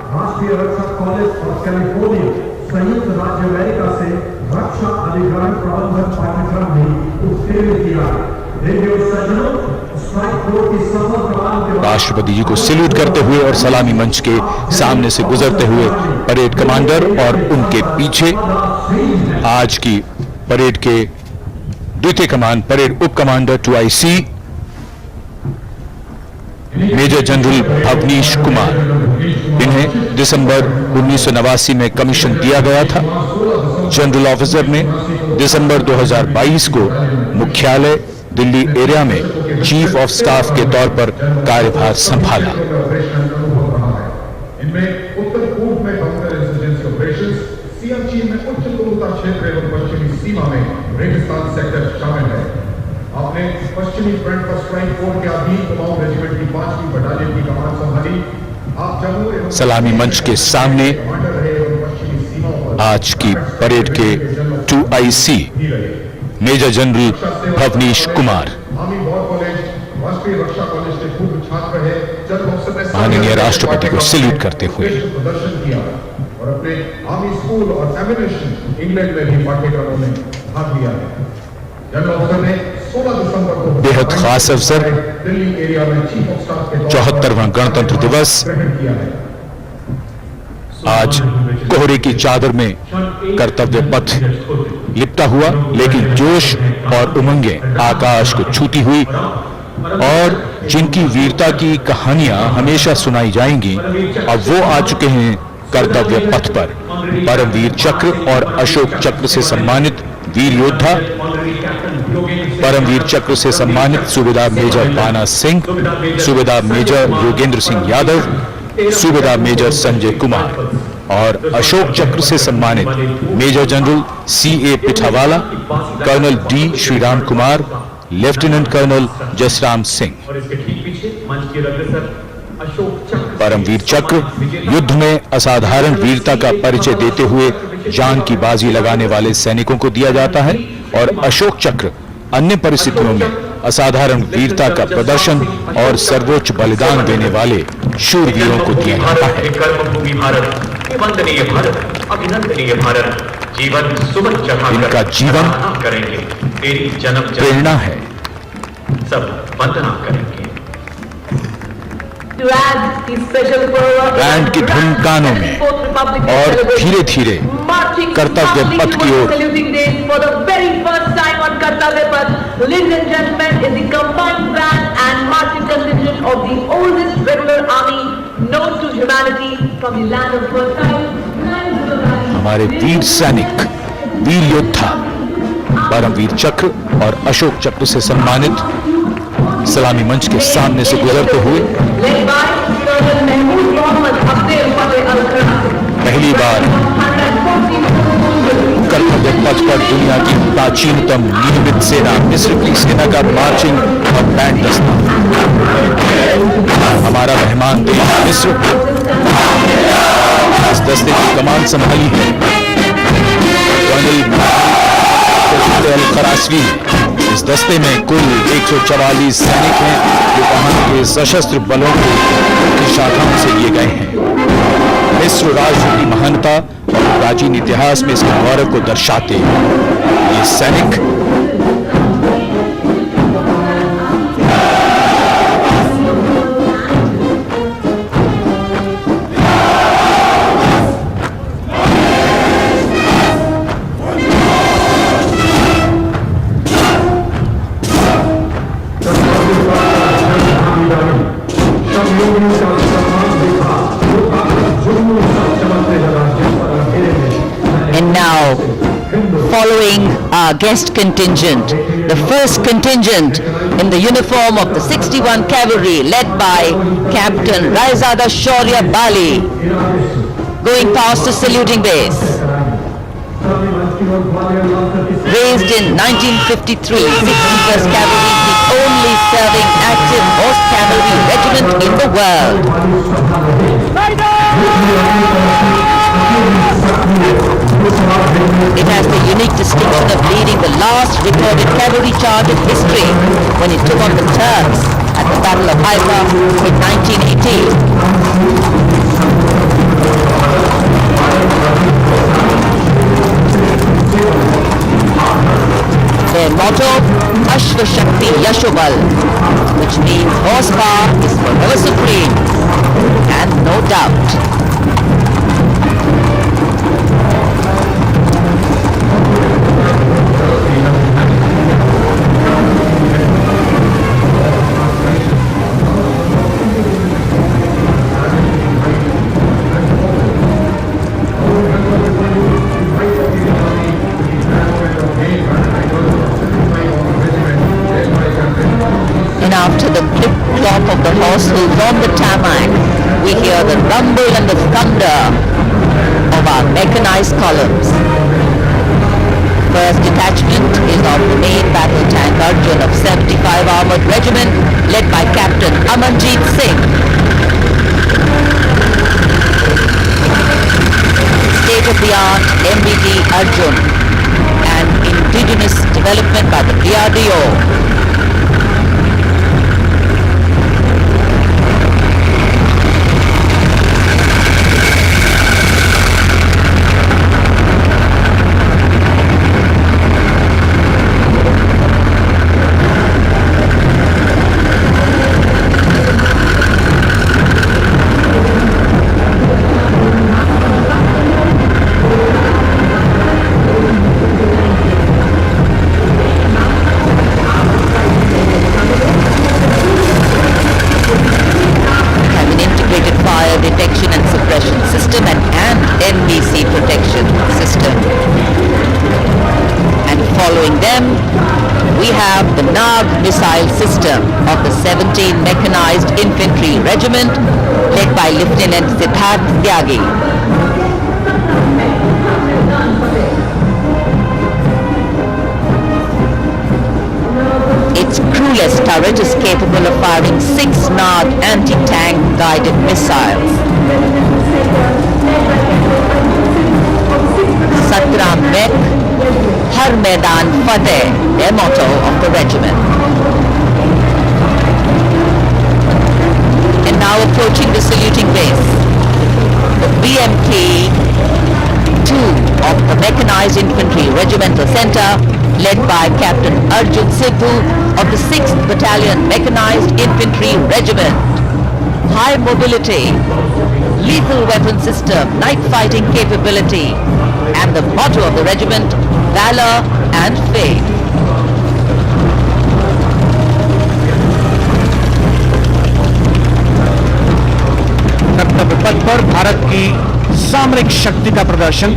राष्ट्रीय रक्षा कॉलेज और कैलिफोर्निया संयुक्त राज्य अमेरिका से रक्षा अधिग्रहण प्रबंधन पाठ्यक्रम भी उत्तीर्ण किया। राष्ट्रपति जी को सैल्यूट करते हुए और सलामी मंच के सामने से गुजरते हुए परेड कमांडर और उनके पीछे आज की परेड के द्वितीय कमान परेड उप commander 2IC major general Bhavnish Kumar. इन्हें दिसंबर 1989 में कमीशन दिया गया था। जनरल ऑफिसर ने दिसंबर 2022 को मुख्यालय दिल्ली एरिया में चीफ ऑफ स्टाफ के तौर पर कार्यभार संभाला। इनमें उत्तर पूर्व में बदलकर इंसर्जेंसी ऑपरेशंस, सियाचिन में उच्च गुरुता क्षेत्र एवं पश्चिमी सीमा में रेगिस्तान सेक्टर शामिल है। आपने पश्चिमी फ्रंट पर स्ट्राइक फोर्स के अधीन कुमाऊं रेजिमेंट की 5वीं बटालियन की कमान संभाली। आप जम्मू सलामी मंच के सामने आज की परेड के 2IC major general Bhavnish Kumar. माननीय राष्ट्रपति को सैल्यूट करते हुए और अपने आर्मी स्कूल और एमिनेशन इंग्लैंड में भी पाठ्यक्रमों में भाग लिया है। जनरल ऑफिसर ने 16 दिसंबर को बेहद खास अवसर दिल्ली एरिया में चीफ ऑफ स्टाफ के 74वां गणतंत्र दिवस आज कोहरे की चादर में कर्तव्य पथ लिपटा हुआ, लेकिन जोश और उमंगें आकाश को छूती हुई और जिनकी वीरता की कहानियां हमेशा सुनाई जाएंगी, अब वो आ चुके हैं कर्तव्य पथ पर। परमवीर चक्र और अशोक चक्र से सम्मानित वीर योद्धा, परमवीर चक्र से सम्मानित सूबेदार मेजर बाना सिंह, सूबेदार मेजर योगेंद्र सिंह यादव, सूबेदार मेजर संजय कुमार और अशोक चक्र से सम्मानित major general CA Pithawala, colonel D Shriram Kumar, lieutenant colonel Jasram Singh. Paramvir Chakra युद्ध में असाधारण वीरता का परिचय देते हुए जान की बाजी लगाने वाले सैनिकों को दिया जाता है और अशोक चक्र अन्य परिस्थितियों में असाधारण वीरता का प्रदर्शन और सर्वोच्च बलिदान देने वाले शूरवीरों को दिया जाता है। वंदनीय भारत, अभिनंदनीय भारत, जीवन सुबह चढ़ा इनका जीवन करेंगे, तेरी जन्म प्रेरणा है। सब वंदना करेंगे। बैंड की धुन कानों में और धीरे धीरे कर्तव्य पथ की ओर। हमारे वीर सैनिक, वीर योद्धा परमवीर चक्र और अशोक चक्र से सम्मानित सलामी मंच के सामने से गुजरते हुए पहली पहली बार कर्तव्य पथ पर दुनिया की प्राचीनतम नियमित सेना मिस्र की सेना का मार्चिंग और बैंड दस्ता। हमारा मेहमान देश मिस्र इस दस्ते की कमान संभाली है कर्नल खरासवी। इस दस्ते में कुल 144 सैनिक हैं जो वहां के सशस्त्र बलों की शाखाओं से लिए गए हैं। मिस्र राष्ट्र की महानता और प्राचीन इतिहास में इसके गौरव को दर्शाते ये सैनिक guest contingent, the first contingent in the uniform of the 61 Cavalry led by Captain Raizada Shaurya Bali, going past the saluting base. Raised in 1953, 61st Cavalry is the only serving active horse cavalry regiment in the world. It has the unique distinction of leading the last recorded cavalry charge in history when it took on the Turks at the Battle of Haifa in 1918. Their motto, Ashva Shakti Yashobal, which means horsepower is forever supreme, and no doubt. After the clip-clop of the horse hooves on the tarmac, we hear the rumble and the thunder of our mechanized columns. First detachment is of the main battle tank Arjun of 75 Armored Regiment led by Captain Amanjeet Singh. State-of-the-art MBT Arjun, an indigenous development by the DRDO. Missile system of the 17th Mechanized Infantry Regiment led by Lieutenant Siddharth Tyagi. Its crewless turret is capable of firing 6 NAG anti-tank guided missiles. Satra Mek, Har Maidan Fateh, their motto of the regiment. And now approaching the saluting base, the BMK 2 of the Mechanized Infantry Regimental Center, led by Captain Arjun Sidhu of the 6th Battalion Mechanized Infantry Regiment. High mobility, lethal weapon system, night fighting capability, and the motto of the regiment, valor and faith. कर्तव्य पथ पर भारत की सामरिक शक्ति का प्रदर्शन,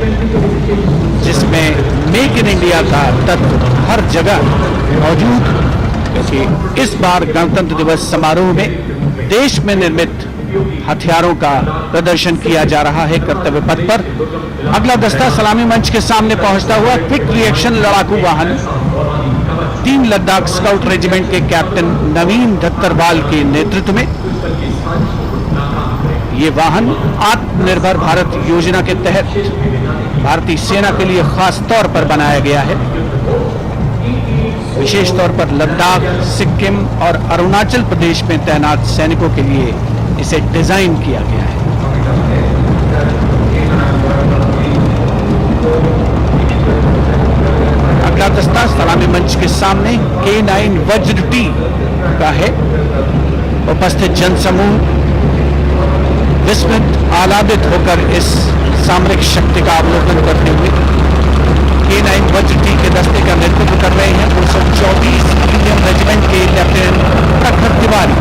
जिसमें make in India का तत्व हर जगह मौजूद, क्योंकि इस बार गणतंत्र दिवस समारोह में देश में निर्मित हथियारों का प्रदर्शन किया जा रहा है कर्तव्य पथ पर। अगला दस्ता सलामी मंच के सामने पहुंचता हुआ क्विक रिएक्शन लड़ाकू वाहन 3 लद्दाख स्काउट रेजिमेंट के कैप्टन नवीन धत्तरवाल के नेतृत्व में। ये वाहन आत्मनिर्भर भारत योजना के तहत भारतीय सेना के लिए खास तौर पर बनाया गया है। विशेष तौर पर लद्दाख, सिक्किम और अरुणाचल प्रदेश में तैनात सैनिकों के लिए इसे डिजाइन किया गया है। अगला दस्ता सलामी मंच के सामने K9 वज्र टी का है। उपस्थित जनसमूह विस्मित आह्लादित होकर इस सामरिक शक्ति का अवलोकन करते हुए K9 वज्र टी के दस्ते का नेतृत्व कर रहे हैं 224 इंडियन रेजिमेंट के लेफ्टिनेंट प्रखर तिवारी।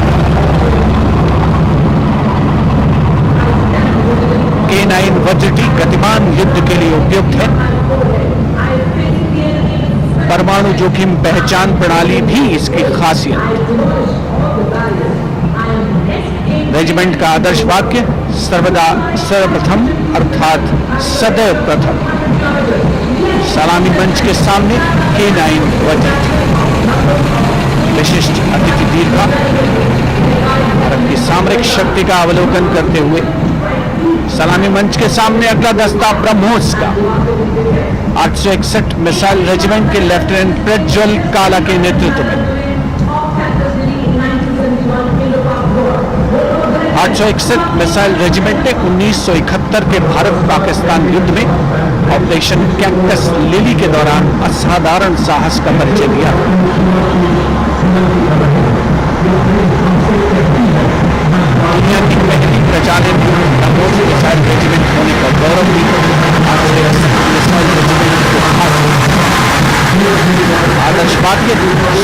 K9 वज्र टी गतिमान युद्ध के लिए उपयुक्त है। परमाणु जोखिम पहचान प्रणाली भी इसकी खासियत। रेजिमेंट का आदर्श वाक्य सर्वदा सर्वप्रथम अर्थात सदैव प्रथम। सलामी मंच के सामने K9 वज्र विशिष्ट अतिथि दीर्घा भारत की सामरिक शक्ति का अवलोकन करते हुए सलामी मंच के सामने अगला दस्ता ब्रह्मोस का 861 मिसाइल रेजिमेंट के लेफ्टिनेंट प्रज्वल काला के नेतृत्व में। 861 मिसाइल रेजिमेंट ने 1971 के भारत पाकिस्तान युद्ध में ऑपरेशन कैक्टस लिली के दौरान असाधारण साहस का परिचय दिया। दुनिया की पहली प्रचालित ब्रह्मोस मिसाइल रेजिमेंट होने का गौरव भी मिसाइल रेजिमेंट को आदर्श वाक्य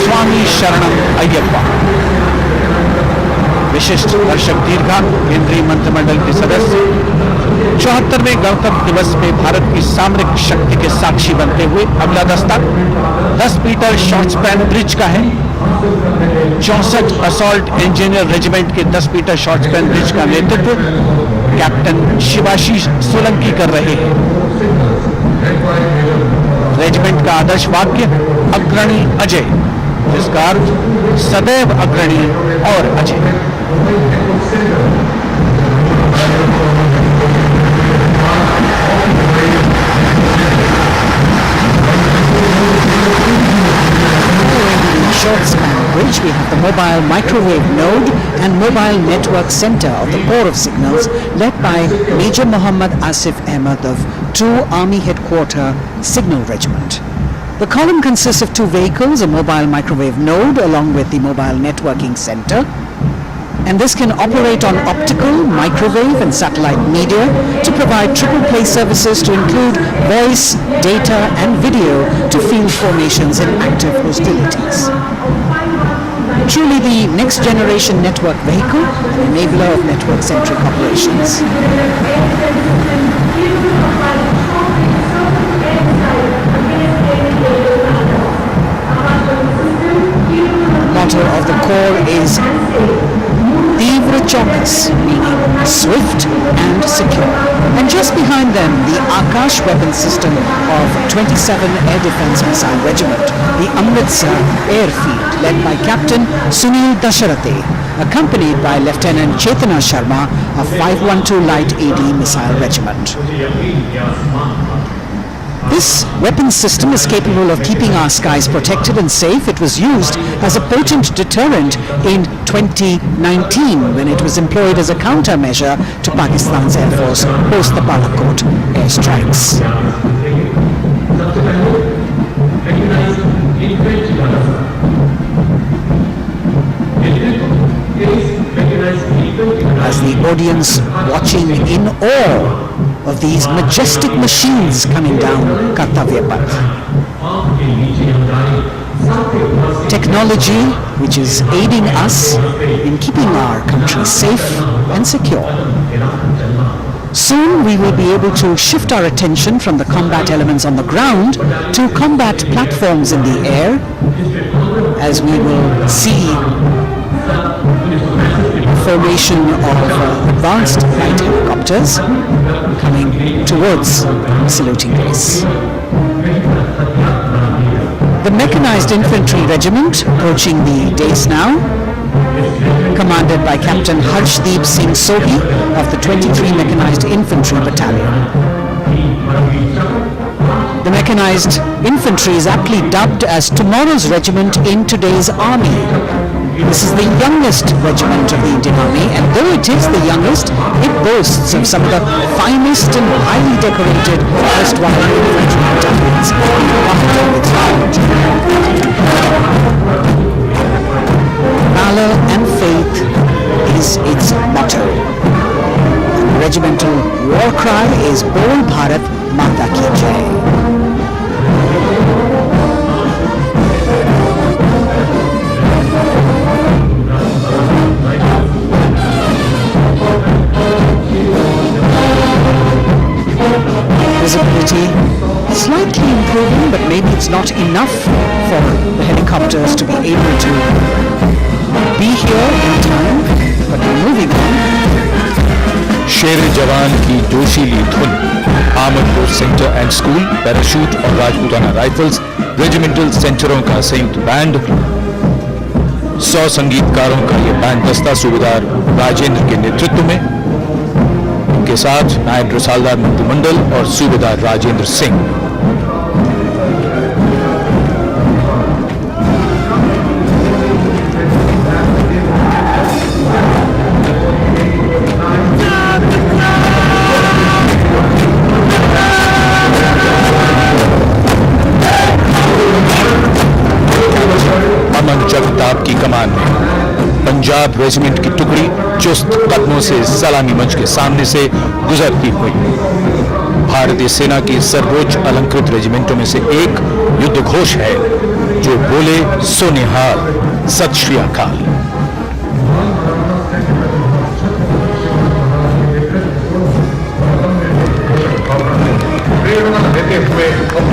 स्वामी शरणम अय्यप्पा। विशिष्ट दर्शक दीर्घा केंद्रीय मंत्रिमंडल के सदस्य 74वें गणतंत्र दिवस में भारत की सामरिक शक्ति के साक्षी बनते हुए अगला दस्ता 10 मीटर शॉर्ट स्पैन ब्रिज का है। 64 असॉल्ट इंजीनियर रेजिमेंट के 10 मीटर शॉर्ट स्पैन ब्रिज का नेतृत्व कैप्टन शिवाशीष सोलंकी कर रहे हैं। रेजिमेंट का आदर्श वाक्य अग्रणी अजय, जिसका अर्थ सदैव अग्रणी और Ajay. Short span bridge, we have the mobile microwave node and mobile network center of the Corps of Signals led by Major Muhammad Asif Ahmed of 2 Army Headquarter Signal Regiment. The column consists of 2 vehicles, a mobile microwave node along with the mobile networking center, and this can operate on optical, microwave and satellite media to provide triple play services to include voice, data and video to field formations in active hostilities. Truly the next generation network vehicle, an enabler of network-centric operations. Motto of the Corps is Tivra Chaukas, meaning swift and secure. And just behind them, the Akash weapon system of 27 Air Defence Missile Regiment, the Amritsar Airfield, led by Captain Sunil Dasharathe, accompanied by Lieutenant Chetana Sharma of 512 Light AD Missile Regiment. This weapon system is capable of keeping our skies protected and safe. It was used as a potent deterrent in 2019 when it was employed as a countermeasure to Pakistan's Air Force post the Balakot airstrikes. As the audience watching in awe of these majestic machines coming down Kartavya Path. Technology which is aiding us in keeping our country safe and secure. Soon we will be able to shift our attention from the combat elements on the ground to combat platforms in the air, as we will see formation of advanced light helicopters coming towards saluting place. The Mechanized Infantry Regiment approaching the dais now, commanded by Captain Harshdeep Singh Sohi of the 23 Mechanized Infantry Battalion. The Mechanized Infantry is aptly dubbed as tomorrow's regiment in today's army. This is the youngest regiment of the Indian Army, and though it is the youngest, it boasts of some of the finest and highly decorated erstwhile infantry battalions in its range. Valor and faith is its motto. The regimental war cry is Bol Bharat Mata Ki Jai. Visibility slightly improving, but maybe it's not enough for the helicopters to be able to be here in time, but we're moving on. शेर जवान की जोशीली धुन, Amadpur centre and school, parachute और Rajputana rifles, regimental सेंटरों का संयुक्त band, 100 संगीतकारों का ये बैंड दस्ता सूबेदार राजेंद्र के नेतृत्व में, के साथ नायब रसालदार मंत्रिमंडल और सूबेदार राजेंद्र सिंह। अमन जगताप की कमान में पंजाब रेजिमेंट की टुकड़ी चुस्त कदमों से सलामी मंच के सामने से गुजरती हुई भारतीय सेना की सर्वोच्च अलंकृत रेजिमेंटों में से एक युद्ध घोष है जो बोले सो निहाल, सत श्री अकाल। प्रेरणा देते हुए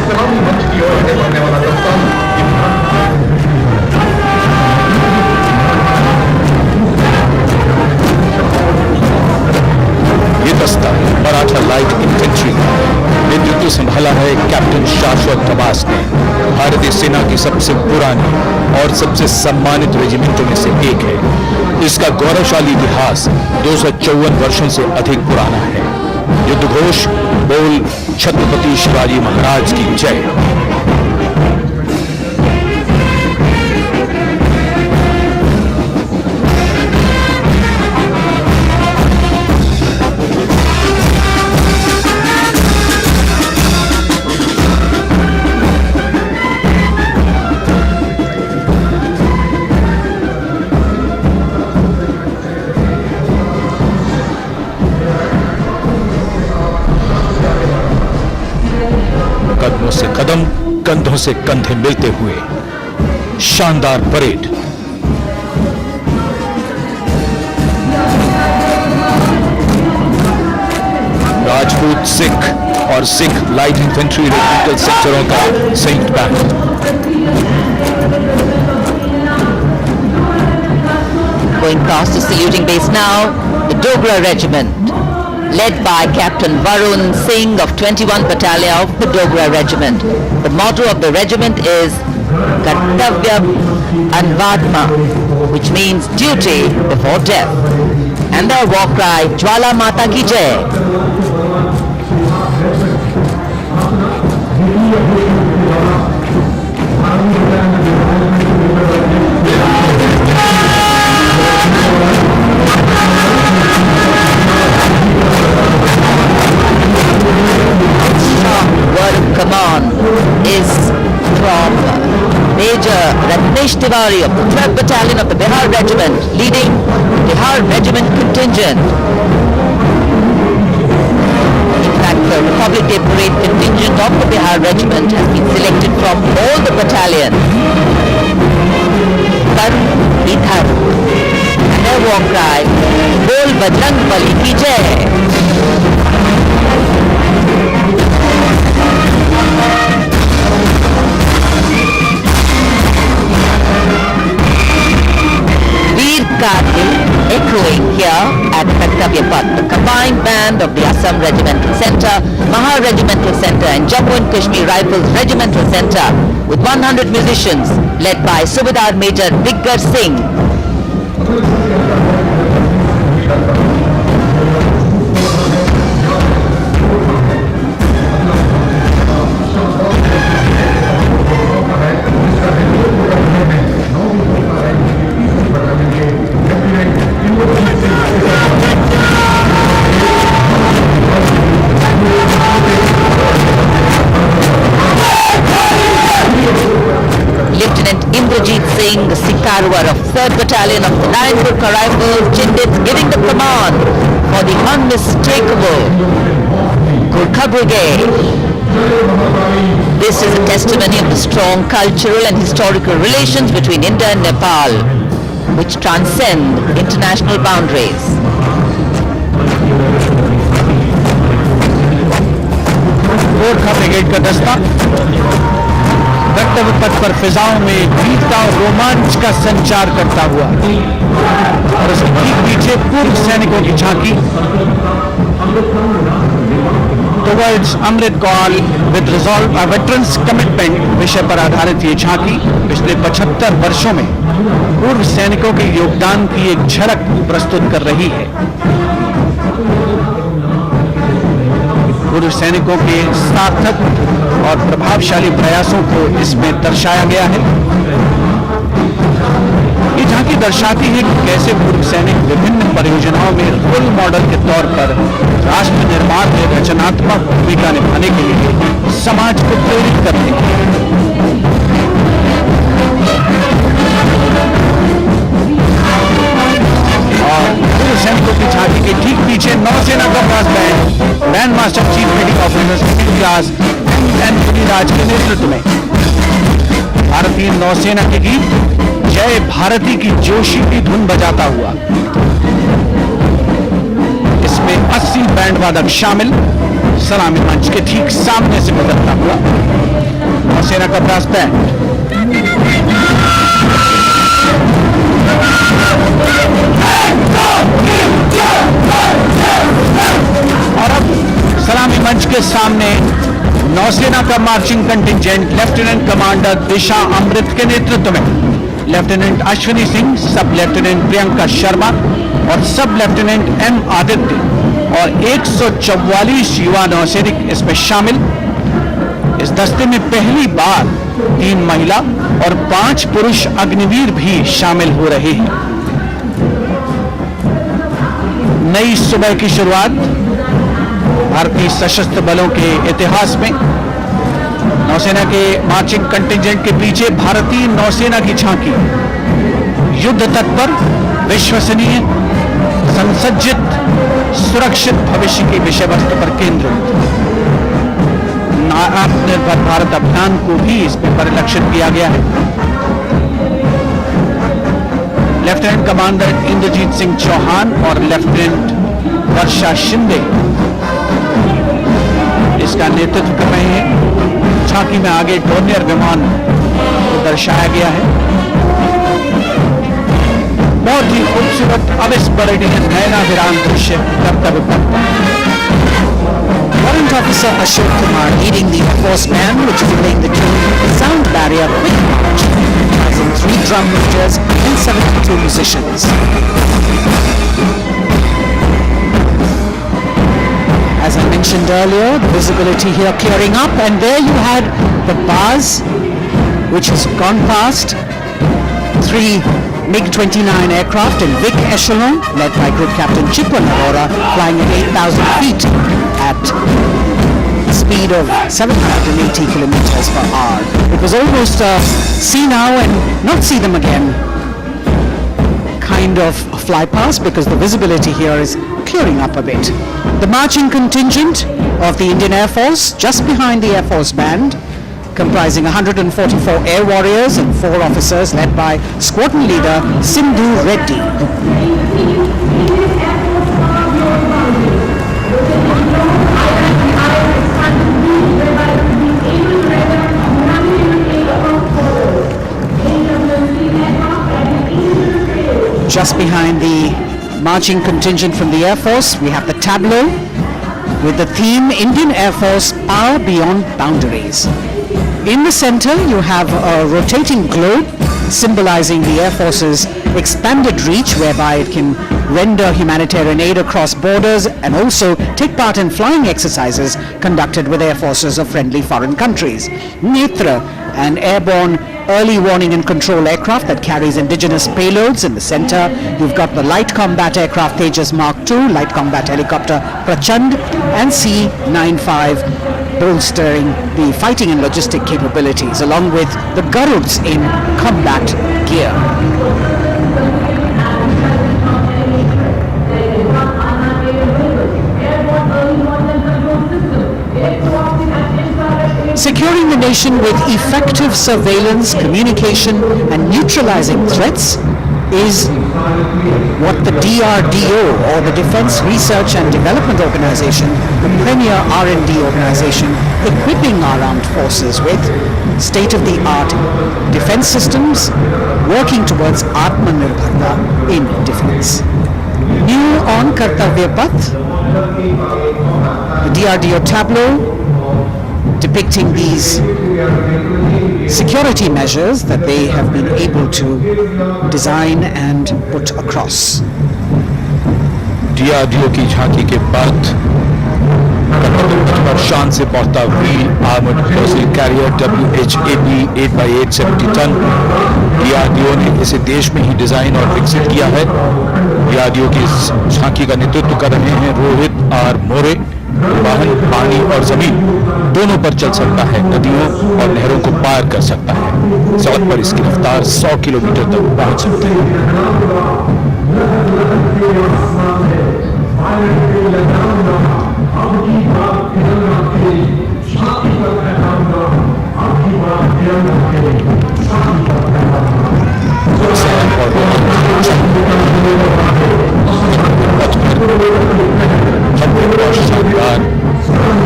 सलामी मंच की ओर आगे बढ़ने वाला दस्ता दस्ता मराठा लाइट इन्फेंट्री नेतृत्व संभाला है कैप्टन शाश्वत अब्बास ने। भारतीय सेना की सबसे पुरानी और सबसे सम्मानित रेजिमेंटों में से एक है। इसका गौरवशाली इतिहास 254 वर्षों से अधिक पुराना है। युद्ध घोष बोल छत्रपति शिवाजी महाराज की जय। कदमों से कदम, कंधों से कंधे मिलते हुए शानदार परेड। राजपूत सिख और सिख लाइट इन्फेंट्री रेजिमेंटल सेक्टरों का संयुक्त band. Going past the saluting base now, the Dogra Regiment, led by Captain Varun Singh of 21 Battalion of the Dogra Regiment. The motto of the regiment is Kartavya Anvatma, which means duty before death. And their war cry, Jwala Mata Ki Jai. Command is from Major Ratnesh Tiwari of the 12th Battalion of the Bihar Regiment, leading Bihar Regiment contingent. In fact, the Republic Day Parade contingent of the Bihar Regiment has been selected from all the battalions. Kar Idhar. And their war cry, Bol Bajrang Bali Ki Jai. Veer Kargil echoing here at Kartavya Path. The combined band of the Assam Regimental Centre, Maha Regimental Centre and Jammu and Kashmir Rifles Regimental Centre with 100 musicians led by Subedar Major Bidkar Singh. Singh, the Sikarwar of 3rd Battalion of the 9th Gurkha Rifles, Chindits, giving the command for the unmistakable Gurkha Brigade. This is a testimony of the strong cultural and historical relations between India and Nepal, which transcend international boundaries. Gorkha brigade का दस्ता कर्तव्य पथ पर फिजाओं में वीरता और रोमांच का संचार करता हुआ और उसके ठीक पीछे पूर्व सैनिकों की झांकी towards Amrit Kaal with resolve veterans commitment विषय पर आधारित ये झांकी पिछले 75 वर्षों में पूर्व सैनिकों के योगदान की एक झलक प्रस्तुत कर रही है। पूर्व सैनिकों के सार्थक और प्रभावशाली प्रयासों को इसमें दर्शाया गया है। ये झांकी दर्शाती है कि कैसे पूर्व सैनिक विभिन्न परियोजनाओं में रोल मॉडल के तौर पर राष्ट्र निर्माण में रचनात्मक भूमिका निभाने के लिए समाज को प्रेरित करते हैं। और पूर्व सैनिकों की झांकी के ठीक पीछे नौसेना का brass band grand master chief heading officer second class N Raj के नेतृत्व में भारतीय नौसेना के गीत जय भारती की जोशीली धुन बजाता हुआ इसमें 80 बैंड वादक शामिल सलामी मंच के ठीक सामने से गुजरता हुआ नौसेना का ब्रास बैंड। और अब सलामी मंच के सामने नौसेना का मार्चिंग कंटिंजेंट लेफ्टिनेंट कमांडर दिशा अमृत के नेतृत्व में लेफ्टिनेंट अश्विनी सिंह, सब लेफ्टिनेंट प्रियंका शर्मा और सब लेफ्टिनेंट एम आदित्य और 144 युवा नौसैनिक इसमें शामिल। इस दस्ते में पहली बार 3 महिला और 5 पुरुष अग्निवीर भी शामिल हो रहे हैं। नई सुबह की शुरुआत भारतीय सशस्त्र बलों के इतिहास में नौसेना के मार्चिंग कंटिंजेंट के पीछे भारतीय नौसेना की झांकी युद्ध तत्पर, विश्वसनीय, संसज्जित, सुरक्षित भविष्य की विषय वस्तु पर केंद्रित आत्मनिर्भर भारत अभियान को भी इसमें परिलक्षित किया गया है। लेफ्टिनेंट कमांडर इंद्रजीत सिंह चौहान और लेफ्टिनेंट वर्षा शिंदे इसका नेतृत्व कर रहे हैं। झांकी में आगे डोर्नियर विमान को दर्शाया गया है। बहुत ही खूबसूरत अविस्मरणीय नयना विराम दृश्य कर्तव्य पथ। Warrant Officer Ashok Kumar leading the Air Force Band, which is laying the tune Sound Barrier Quick March, comprising 3 drum majors and 72 musicians. As I mentioned earlier, the visibility here clearing up, and there you had the bars, which has gone past 3 MiG-29 aircraft in Vic Echelon, led by Group Captain Chippan Arora, flying at 8,000 feet at a speed of 780 kilometers per hour. It was almost a see now and not see them again kind of fly past, because the visibility here is clearing up a bit. The marching contingent of the Indian Air Force, just behind the Air Force Band, comprising 144 air warriors and 4 officers, led by squadron leader Sindhu Reddy. Just behind the marching contingent from the Air Force. We have the tableau with the theme Indian Air Force Power Beyond Boundaries. In the center, you have a rotating globe symbolizing the Air Force's expanded reach, whereby it can render humanitarian aid across borders and also take part in flying exercises conducted with air forces of friendly foreign countries. Netra, an airborne early warning and control aircraft that carries indigenous payloads in the center. You've got the light combat aircraft Tejas Mark II, light combat helicopter Prachand, and C-95 bolstering the fighting and logistic capabilities, along with the Garuds in combat gear. Securing the nation with effective surveillance, communication, and neutralizing threats is what the DRDO, or the Defense Research and Development Organization, the premier R&D organization, equipping our armed forces with state-of-the-art defense systems, working towards Atmanirbharta in defense. New on Kartavya Path, the DRDO tableau depicting these security measures that they have been able to design and put across. DRDO की झांकी के बाद पर शान से पहुंचता wheel armoured personnel carrier WHAP 8x8 70 ton. DRDO ने इसे देश में ही डिजाइन और विकसित किया है। DRDO की इस झांकी का नेतृत्व कर रहे हैं रोहित आर मोरे। वाहन पानी और जमीन दोनों पर चल सकता है, नदियों और नहरों को पार कर सकता है। सड़क पर इसकी रफ्तार 100 किलोमीटर तक पहुंच सकती है। शानदार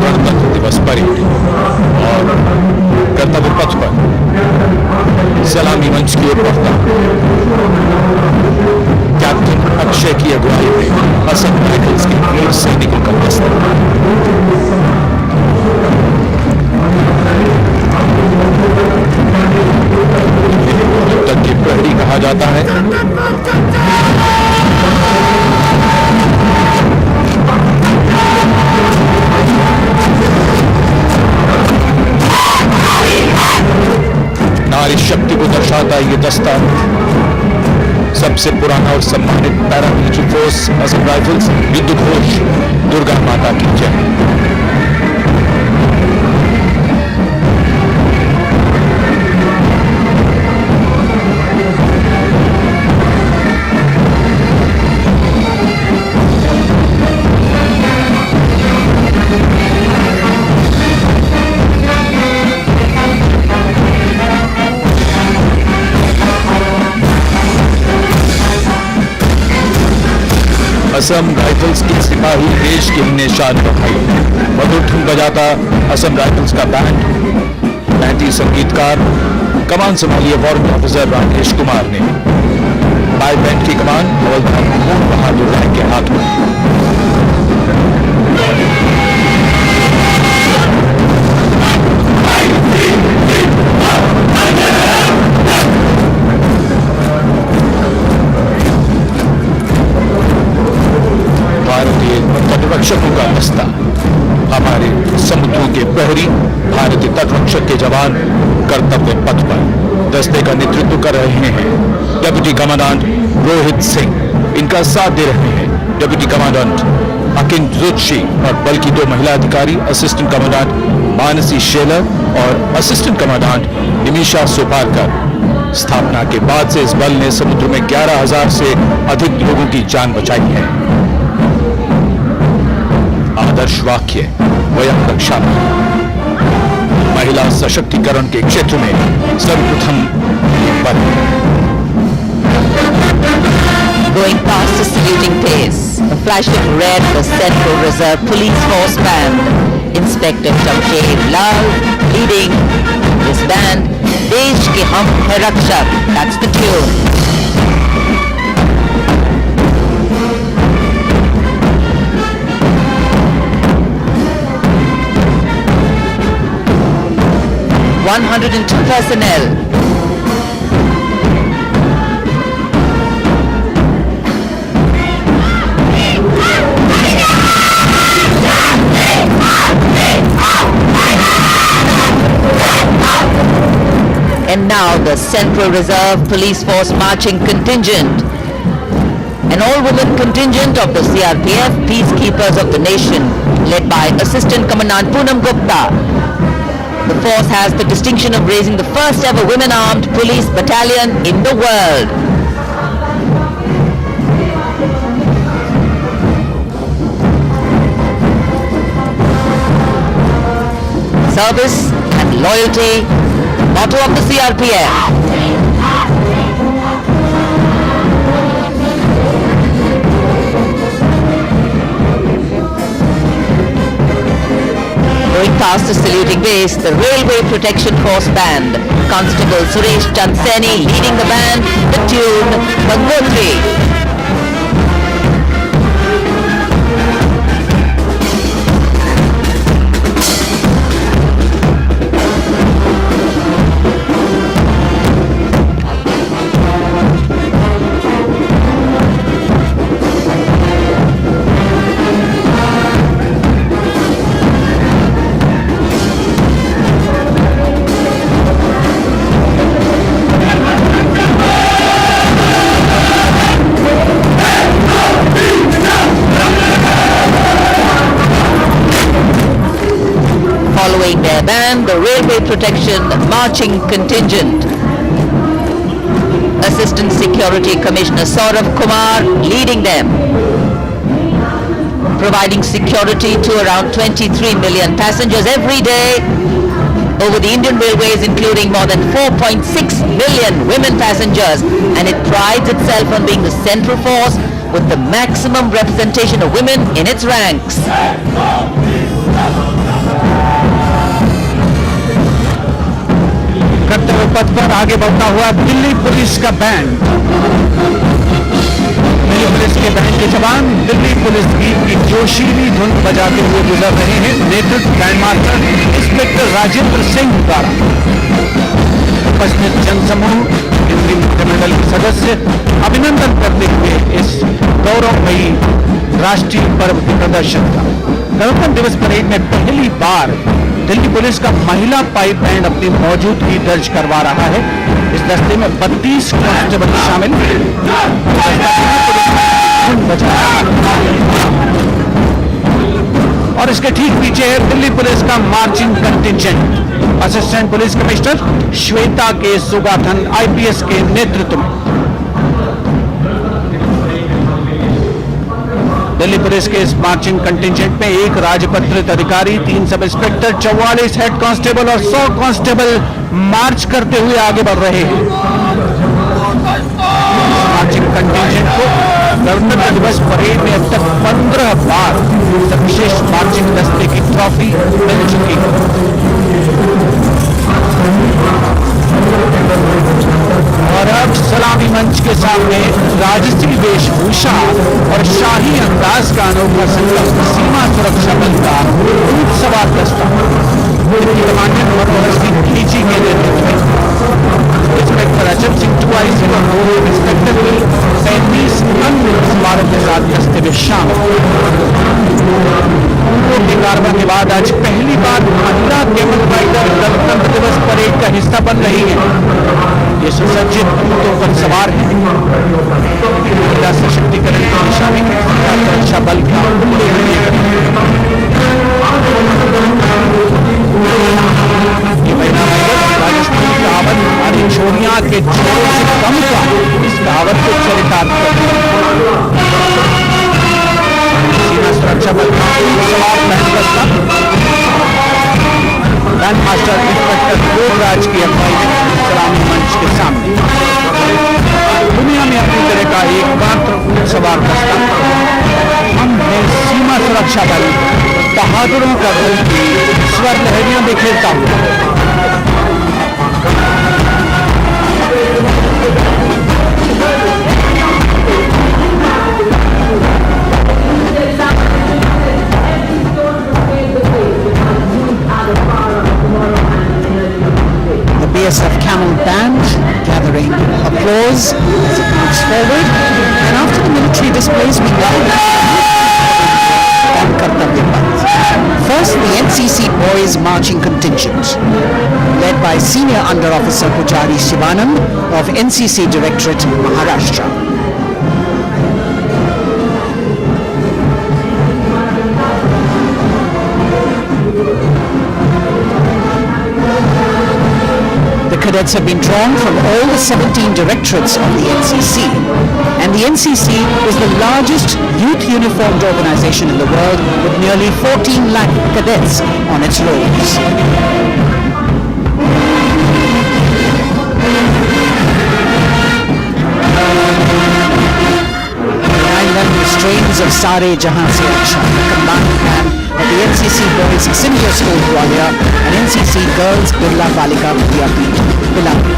गणतंत्र दिवस परेड और कर्तव्य पथ पर सलामी मंच की ओर बढ़ता कैप्टन अक्षय की अगुवाई में असम राइफल्स के वीर सैनिकों का दस्ता। युद्धक के प्रहरी कहा जाता है। नारी शक्ति को दर्शाता ये दस्ता सबसे पुराना और सम्मानित पैरामिलिट्री फोर्स असम राइफल्स। युद्ध घोष दुर्गा माता की जय। असम राइफल्स के सिपाही देश के निशान बढ़ाई। मधुर धुन बजाता असम राइफल्स का बैंड, 35 संगीतकार। कमान संभालिए वारंट ऑफिसर राकेश कुमार ने। बाई बैंड की कमान हवलदार मोहन बहादुर राय के हाथ में। भारतीय तटरक्षकों का दस्ता, हमारे समुद्रों के प्रहरी, भारतीय तटरक्षक के जवान कर्तव्य पथ पर दस्ते का नेतृत्व कर रहे हैं डिप्टी कमांडेंट रोहित सिंह। इनका साथ दे रहे हैं डिप्टी कमांडेंट अकिन जोशी और बल की 2 महिला अधिकारी, असिस्टेंट कमांडेंट मानसी शेलर और असिस्टेंट कमांडेंट निमिषा सोपारकर। स्थापना के बाद से इस बल ने समुद्र में 11,000 से अधिक लोगों की जान बचाई है। आदर्श वाक्य वयम रक्षा। महिला सशक्तिकरण के क्षेत्र में सर्वप्रथम बल। Going past the saluting pace, a flash of red, the Central Reserve Police Force band. Inspector Jamshed Lal leading this band. Desh ke hum hai rakshak. That's the tune. 102 personnel. And now the Central Reserve Police Force marching contingent, an all-women contingent of the CRPF, peacekeepers of the nation, led by Assistant Commandant Poonam Gupta. The force has the distinction of raising the first ever women-armed police battalion in the world. Service and loyalty, motto of the CRPF. Going past the saluting base, the Railway Protection Force Band, Constable Suresh Chanseni leading the band, the tune Gangotri. Following their band, the Railway Protection Marching Contingent. Assistant Security Commissioner Saurav Kumar leading them. Providing security to around 23 million passengers every day over the Indian Railways, including more than 4.6 million women passengers, and it prides itself on being the central force with the maximum representation of women in its ranks. कर्तव्य पथ पर आगे बढ़ता हुआ Delhi police का band, Delhi police के band के जवान दिल्ली पुलिस गीत की जोशीली धुन बजाते हुए गुजर रहे हैं। नेतृत्व band master inspector Rajendra Singh द्वारा। उपस्थित जनसमूह, केंद्रीय मंत्रिमंडल के सदस्य अभिनंदन करते हुए इस गौरवमयी राष्ट्रीय पर्व के प्रदर्शन का। गणतंत्र दिवस परेड में पहली बार दिल्ली पुलिस का महिला पाइप बैंड अपनी मौजूदगी दर्ज करवा रहा है। इस दस्ते में 32 कांस्टेबल शामिल। और इसके ठीक पीछे है दिल्ली पुलिस का marching contingent. Assistant police commissioner Shweta के सुगाथन आईपीएस के नेतृत्व में दिल्ली पुलिस के इस मार्चिंग कंटिंजेंट में एक राजपत्रित अधिकारी, 3 सब इंस्पेक्टर, 44 हेड कांस्टेबल और 100 कांस्टेबल मार्च करते हुए आगे बढ़ रहे हैं। मार्चिंग कंटिंजेंट को गणतंत्र दिवस परेड में अब तक 15 बार विशेष मार्चिंग दस्ते की ट्रॉफी मिल चुकी है। और अब सलामी मंच के सामने राजसी वेशभूषा और शाही अंदाज का अनोखा संगम सीमा सुरक्षा बल का ऊंट सवार दस्ता कमांडेंट मनोहर सिंह खींची के नेतृत्व में इंस्पेक्टर अजब सिंह टुआईसी और 2 इंस्पेक्टर भी 35 अन्य सवारों के साथ दस्ते में शामिल। पूर्व की कार्रवाई के बाद आज पहली बार महिला कैमल राइडर गणतंत्र दिवस परेड का हिस्सा बन रही है। ये सुसज्जित ऊंटों पर सवार है। महिला सशक्तिकरण की दिशा में सुरक्षा बल का ये महिला राइडर राजस्थान कहावत हमारी छोरियां के छोरों से कम का इस कहावत को चरितार्थ करती है। सीमा सुरक्षा बल का सवार बैंड मास्टर इंस्पेक्टर गोलराज की अगुवाई में सलामी मंच के सामने दुनिया में अपनी तरह का एकमात्र ऊंट सवार दस्ता हमने सीमा सुरक्षा बल बहादुरों का दल की स्वर लहरियां बिखेरता हुआ। national band gathering applause as it moves forward. And after the military displays, we go on Kartavya Path. First, the NCC Boys Marching Contingent, led by Senior Under Officer Pujari Shivanand of NCC Directorate, Maharashtra. The cadets have been drawn from all the 17 directorates of the NCC, and the NCC is the largest youth uniformed organization in the world with nearly 14 lakh cadets on its rolls. Behind them, the strains of Sare Jahan Se Acha, the combined band of the NCC Boys Senior School Gwalior and NCC Girls Birla Balika Vidyapeeth, Pilani,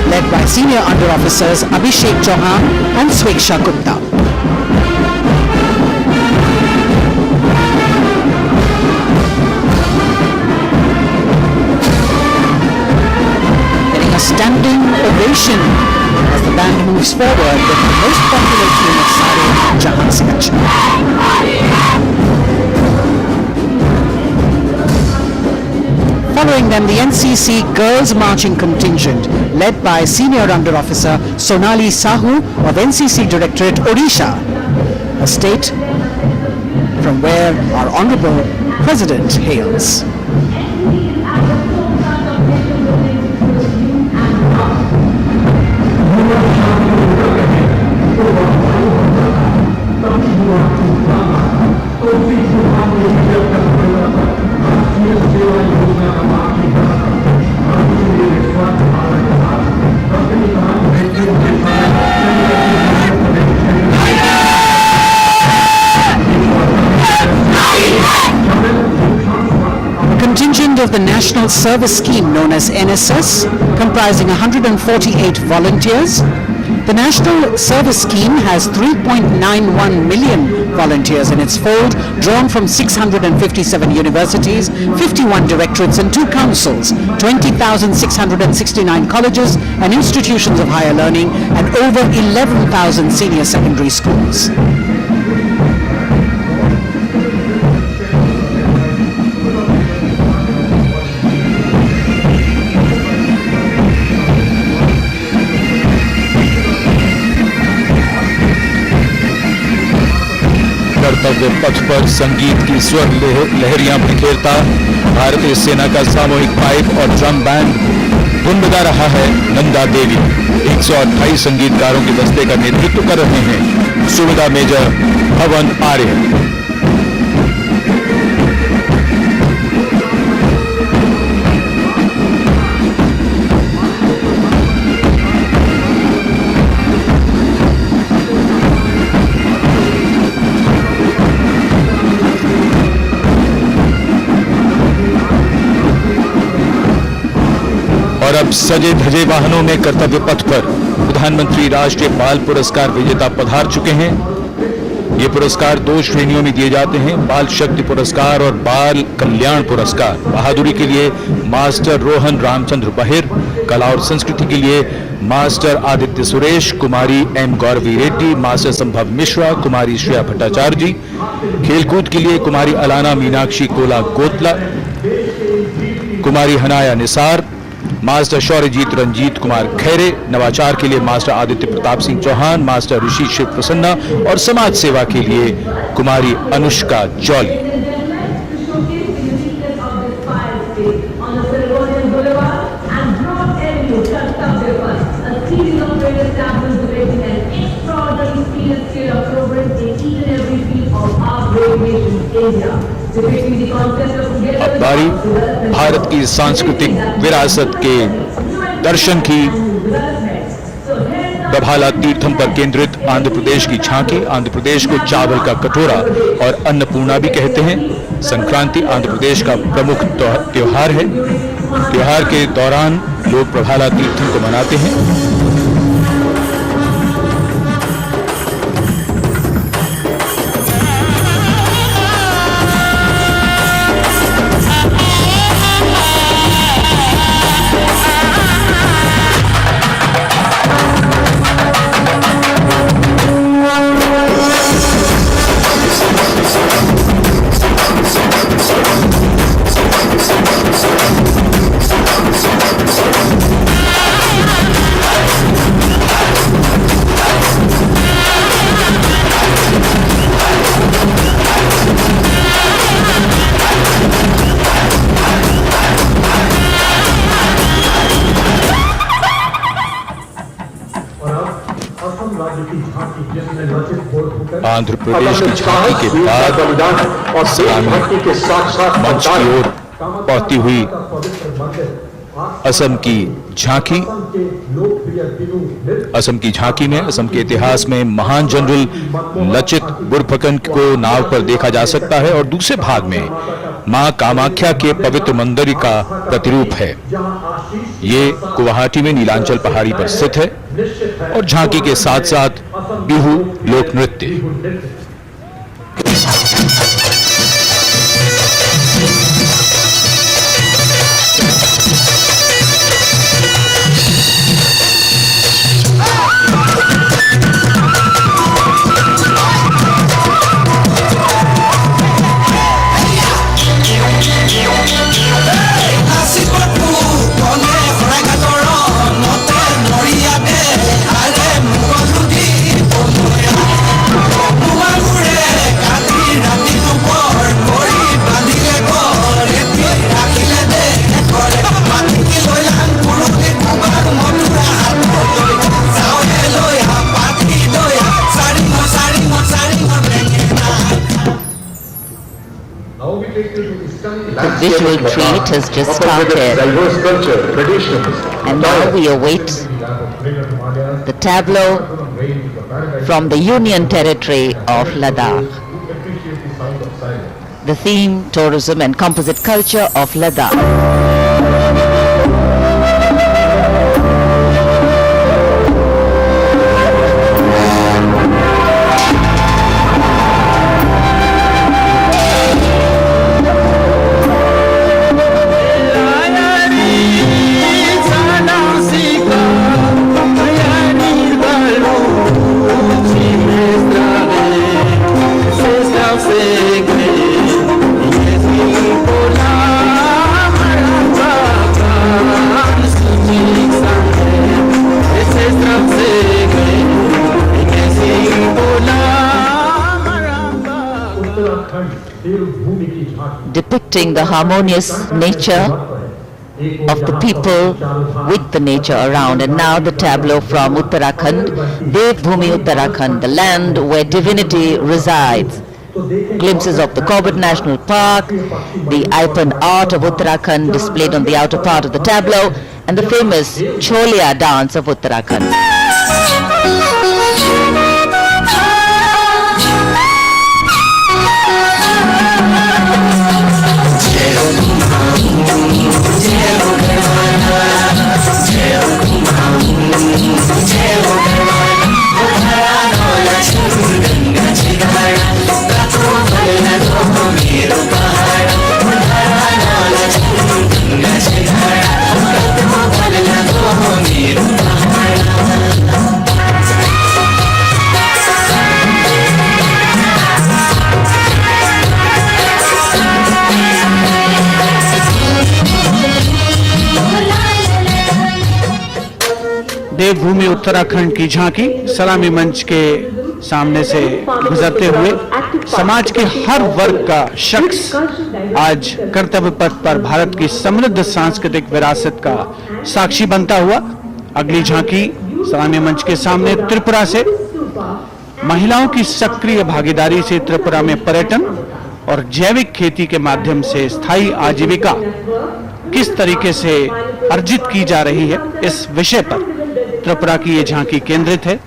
led by Senior Under Officers Abhishek Chauhan and Sweksha Gupta. Getting a standing ovation as the band moves forward with the most popular tune of Sare Jahan Se Acha. Following them, the NCC Girls Marching Contingent, led by Senior Under Officer Sonali Sahu of NCC Directorate, Odisha, a state from where our Honorable President hails. Contingent of the National Service Scheme known as NSS, comprising 148 volunteers. The National Service Scheme has 3.91 million volunteers in its fold, drawn from 657 universities, 51 directorates and 2 councils, 20,669 colleges and institutions of higher learning, and over 11,000 senior secondary schools. कर्तव्य पथ पर संगीत की स्वर लहरियां बिखेरता भारतीय सेना का सामूहिक पाइप और ड्रम बैंड गुनगुना रहा है नंदा देवी। 128 संगीतकारों के दस्ते का नेतृत्व कर रहे हैं सुविधा मेजर भवन आर्य। और अब सजे धजे वाहनों में कर्तव्य पथ पर प्रधानमंत्री राष्ट्रीय बाल पुरस्कार विजेता पधार चुके हैं। ये पुरस्कार 2 श्रेणियों में दिए जाते हैं, बाल शक्ति पुरस्कार और बाल कल्याण पुरस्कार। बहादुरी के लिए मास्टर रोहन रामचंद्र बहिर, कला और संस्कृति के लिए मास्टर आदित्य सुरेश, कुमारी एम गौरवी रेड्डी, मास्टर संभव मिश्रा, कुमारी श्रेया भट्टाचार्य जी, खेलकूद के लिए कुमारी अलाना मीनाक्षी कोला गोतला, कुमारी हनाया निसार, मास्टर शौर्यजीत रंजीत कुमार खैरे, नवाचार के लिए मास्टर आदित्य प्रताप सिंह चौहान, मास्टर ऋषि शिव प्रसन्ना और समाज सेवा के लिए कुमारी अनुष्का जौली। अब बारी भारत की सांस्कृतिक विरासत के दर्शन की। बभाला तीर्थम पर केंद्रित आंध्र प्रदेश की झांकी। आंध्र प्रदेश को चावल का कटोरा और अन्नपूर्णा भी कहते हैं। संक्रांति आंध्र प्रदेश का प्रमुख त्योहार है। त्योहार के दौरान लोग बभाला तीर्थम को मनाते हैं। आंध्र प्रदेश की झांकी के बाद सलामी मंच की ओर बढ़ती हुई असम की झांकी। असम की झांकी में असम के इतिहास में महान जनरल लचित बुरफकन को नाव पर देखा जा सकता है और दूसरे भाग में मां कामाख्या के पवित्र मंदिर का प्रतिरूप है। ये गुवाहाटी में नीलांचल पहाड़ी पर स्थित है और झांकी के साथ साथ बिहू लोक नृत्य। The visual treat has just started, and now we await the tableau from the Union Territory of Ladakh. The theme, tourism and composite culture of Ladakh. Depicting the harmonious nature of the people with the nature around. And now the tableau from Uttarakhand, Devbhumi Uttarakhand, the land where divinity resides. Glimpses of the Corbett National Park, the Ipan art of Uttarakhand displayed on the outer part of the tableau, and the famous Cholia dance of Uttarakhand. देवभूमि उत्तराखंड की झांकी सलामी मंच के सामने से गुजरते हुए समाज के हर वर्ग का शख्स आज कर्तव्य पथ पर भारत की समृद्ध सांस्कृतिक विरासत का साक्षी बनता हुआ। अगली झांकी सलामी मंच के सामने त्रिपुरा से महिलाओं की सक्रिय भागीदारी से त्रिपुरा में पर्यटन और जैविक खेती के माध्यम से स्थायी आजीविका किस तरीके से अर्जित की जा रही है, इस विषय पर त्रिपुरा की ये झांकी केंद्रित है।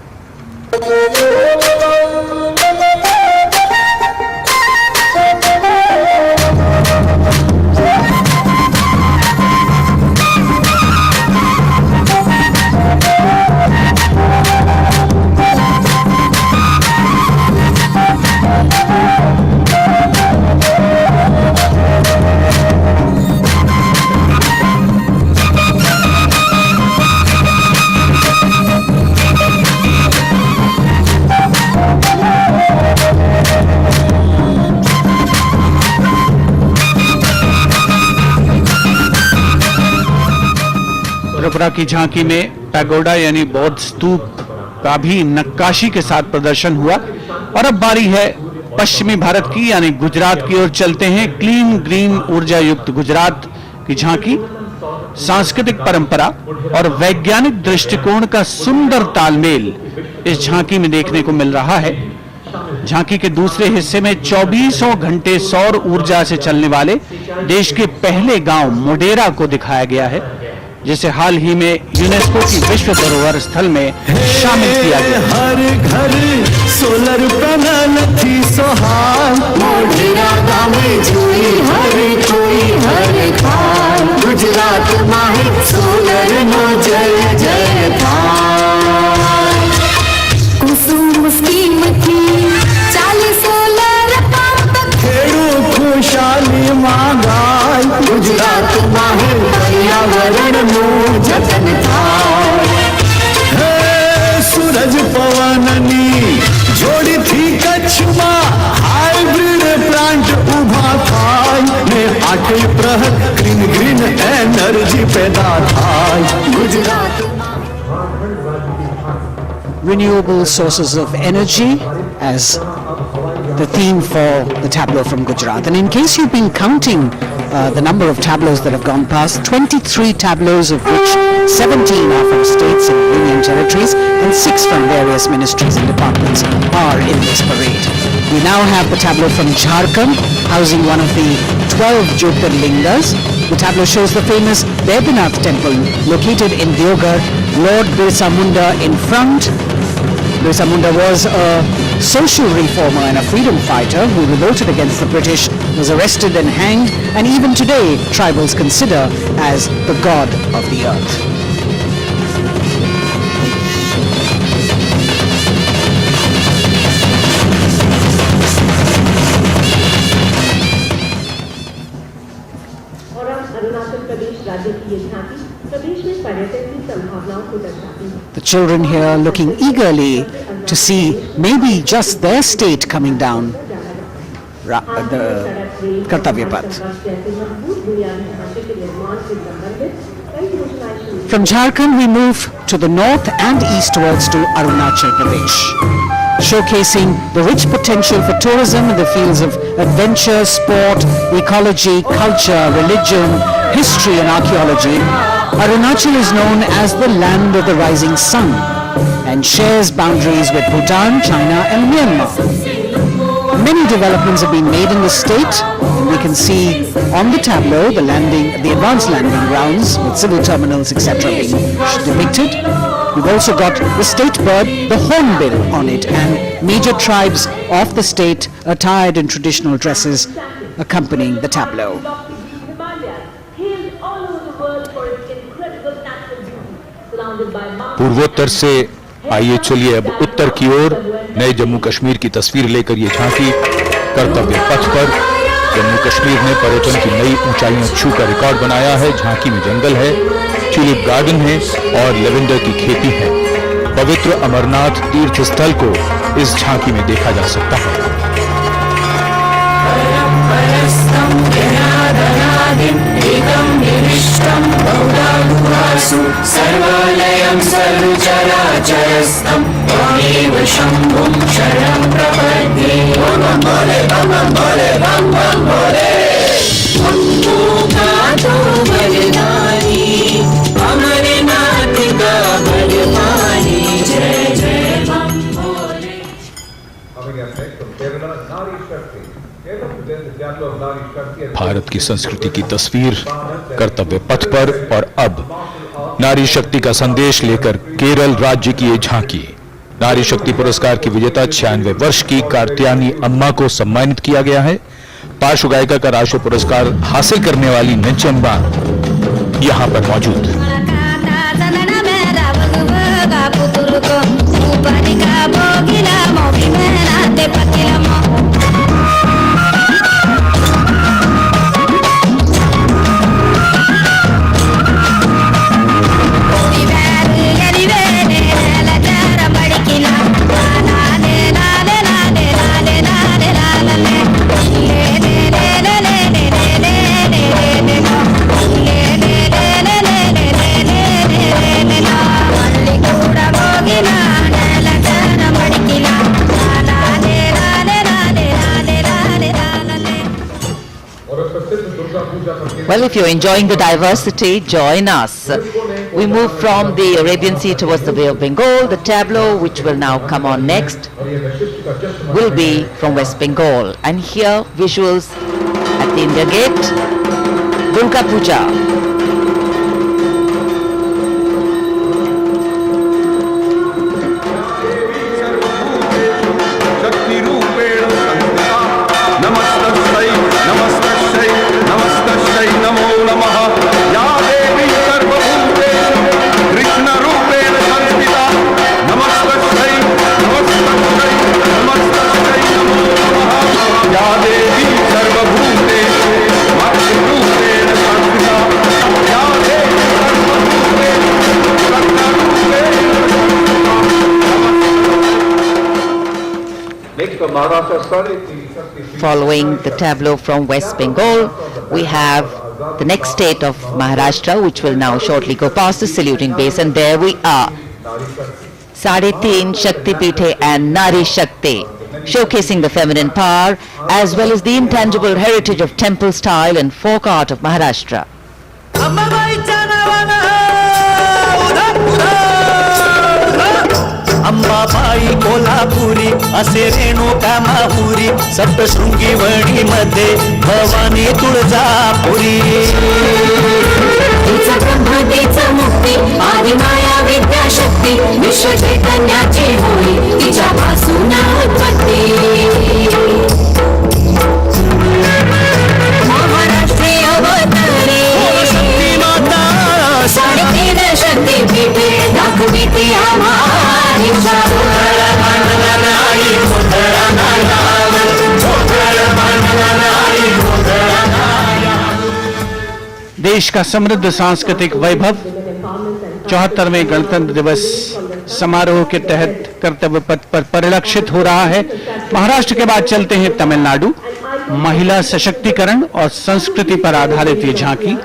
त्रिपुरा की झांकी में पैगोडा यानी बौद्ध स्तूप का भी नक्काशी के साथ प्रदर्शन हुआ। और अब बारी है पश्चिमी भारत की यानी गुजरात की ओर चलते हैं। क्लीन ग्रीन ऊर्जा युक्त गुजरात की झांकी सांस्कृतिक परंपरा और वैज्ञानिक दृष्टिकोण का सुंदर तालमेल इस झांकी में देखने को मिल रहा है। झांकी के दूसरे हिस्से में 24 घंटे सौर ऊर्जा से चलने वाले देश के पहले गांव मोडेरा को दिखाया गया है, जिसे हाल ही में यूनेस्को की विश्व धरोहर स्थल में शामिल किया गया। हर घर सोलर पैनल थी सोहार, मोढेरा गाँव में जुई हर कोई हर खार, गुजरात माहे सोलर नो जय जयकार। कुसुम स्कीम थी 40 सोलर पंप, खेड़ू खुशहाली मांगाई, गुजरात माहे पर्यावरण नो जतन थाय। सूरज पवननी जोड़ी थी कच्छ में, हाइब्रिड प्लांट उभा थाय ने 8 प्रहर ग्रीन ग्रीन एनर्जी पैदा थाय, Gujarat. Renewable sources of energy as the theme for the tableau from Gujarat. And in case you've been counting the number of tableaus that have gone past, 23 tableaus, of which 17 are from states and union territories and 6 from various ministries and departments are in this parade. We now have the tableau from Jharkhand, housing one of the 12 Jyotirlingas. The tableau shows the famous Baidyanath temple located in Deoghar. Lord Birsa Munda in front. Birsa Munda was a social reformer and a freedom fighter who revolted against the British, was arrested and hanged, and even today tribals consider as the god of the earth. The children here looking eagerly to see maybe just their state coming down the Kartavya Path. From Jharkhand we move to the north and eastwards to Arunachal Pradesh, showcasing the rich potential for tourism in the fields of adventure, sport, ecology, culture, religion, history and archaeology. Arunachal is known as the land of the rising sun and shares boundaries with Bhutan, China and Myanmar. Many developments have been made in the state. We can see on the tableau the advanced landing grounds with civil terminals etc. being depicted. We've also got the state bird, the hornbill, on it, and major tribes of the state attired in traditional dresses accompanying the tableau. पूर्वोत्तर से आइए चलिए अब उत्तर की ओर नए जम्मू कश्मीर की तस्वीर लेकर ये झांकी कर्तव्य पथ पर। जम्मू कश्मीर ने पर्यटन की नई ऊंचाइयां छूकर रिकॉर्ड बनाया है। झांकी में जंगल है, ट्यूलिप गार्डन है और लेवेंडर की खेती है। पवित्र अमरनाथ तीर्थ स्थल को इस झांकी में देखा जा सकता है। सर्वालयं सर्वचराचरस्थं त्वमेव शम्भुं शरणं प्रपद्ये। बम भोले बम भोले बम बम भोले। गातो बलिदानी अमरनाथ का बलवानी, जय जय बम भोले। भारत की संस्कृति की तस्वीर कर्तव्य पथ पर और अब नारी शक्ति का संदेश लेकर केरल राज्य की ये झांकी। नारी शक्ति पुरस्कार की विजेता 96 वर्ष की कार्त्यानी अम्मा को सम्मानित किया गया है। पार्श्व गायिका का राष्ट्रीय पुरस्कार हासिल करने वाली नंचम्बा यहां पर मौजूद। Well, if you're enjoying the diversity, join us. We move from the Arabian Sea towards the Bay of Bengal, the tableau which will now come on next. will be from West Bengal. And here visuals at the India Gate, Durga Puja. Following the tableau from West Bengal, we have the next state of Maharashtra, which will now shortly go past the saluting base, and there we are. Sade Teen Shakti Pithe and Nari Shakti, showcasing the feminine power as well as the intangible heritage of temple style and folk art of Maharashtra. Ambabai Kolhapuri असे रेणुका माहुरी सप्तशृंगी वणी मध्ये भवानी तुळजापुरी तिचं ब्रह्म तिचं मुक्ती आदि माया विद्याशक्ती विश्व चैतन्याची होळी तिच्यापासून उत्पत्ती महाराष्ट्रीय अवतारी शक्ती माता साडेतीन शक्ती पीठे दाखवी ती आम्हारी देश का समृद्ध सांस्कृतिक वैभव 74वें गणतंत्र दिवस समारोह के तहत कर्तव्य पथ पर परिलक्षित हो रहा है। महाराष्ट्र के बाद चलते हैं तमिलनाडु। महिला सशक्तिकरण और संस्कृति पर आधारित ये झांकी,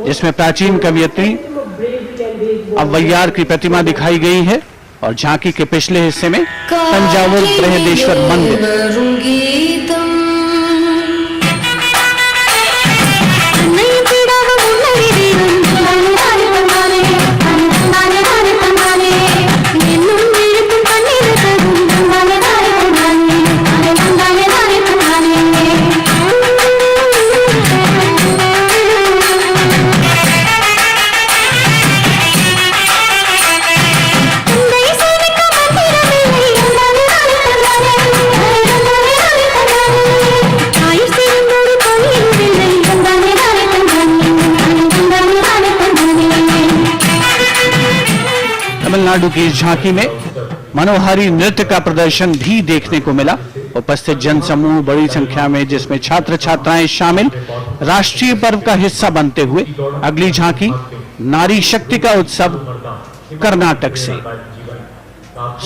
जिसमें प्राचीन कवयित्री अव्वैयार की प्रतिमा दिखाई गई है और झांकी के पिछले हिस्से में तंजावुर बृहदेश्वर मंदिर। तमिलनाडु की इस झांकी में मनोहारी नृत्य का प्रदर्शन भी देखने को मिला। उपस्थित जनसमूह बड़ी संख्या में, जिसमें छात्र छात्राएं शामिल, राष्ट्रीय पर्व का हिस्सा बनते हुए अगली झांकी नारी शक्ति का उत्सव कर्नाटक से।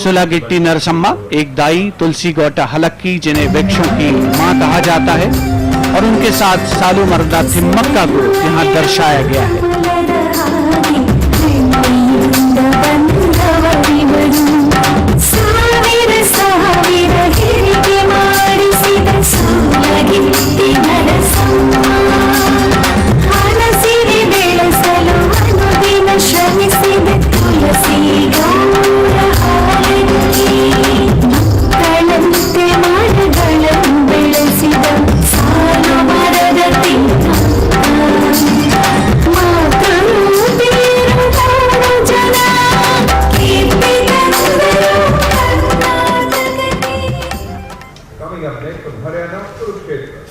सुलागिट्टी नरसम्मा एक दाई तुलसी गौटा हलक्की, जिन्हें वृक्षों की मां कहा जाता है, और उनके साथ सालू मर्दा थिम्मक्का को यहाँ दर्शाया गया है।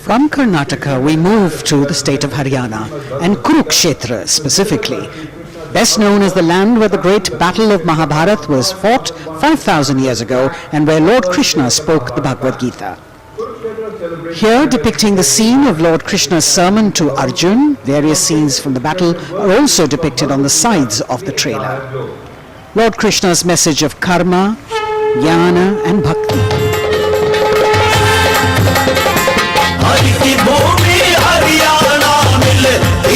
From Karnataka, we move to the state of Haryana and Kurukshetra specifically, best known as the land where the great battle of Mahabharata was fought 5,000 years ago and where Lord Krishna spoke the Bhagavad Gita. Here, depicting the scene of Lord Krishna's sermon to Arjun, various scenes from the battle are also depicted on the sides of the trailer. Lord Krishna's message of karma, jnana and bhakti. भूमि हरियाणा मिल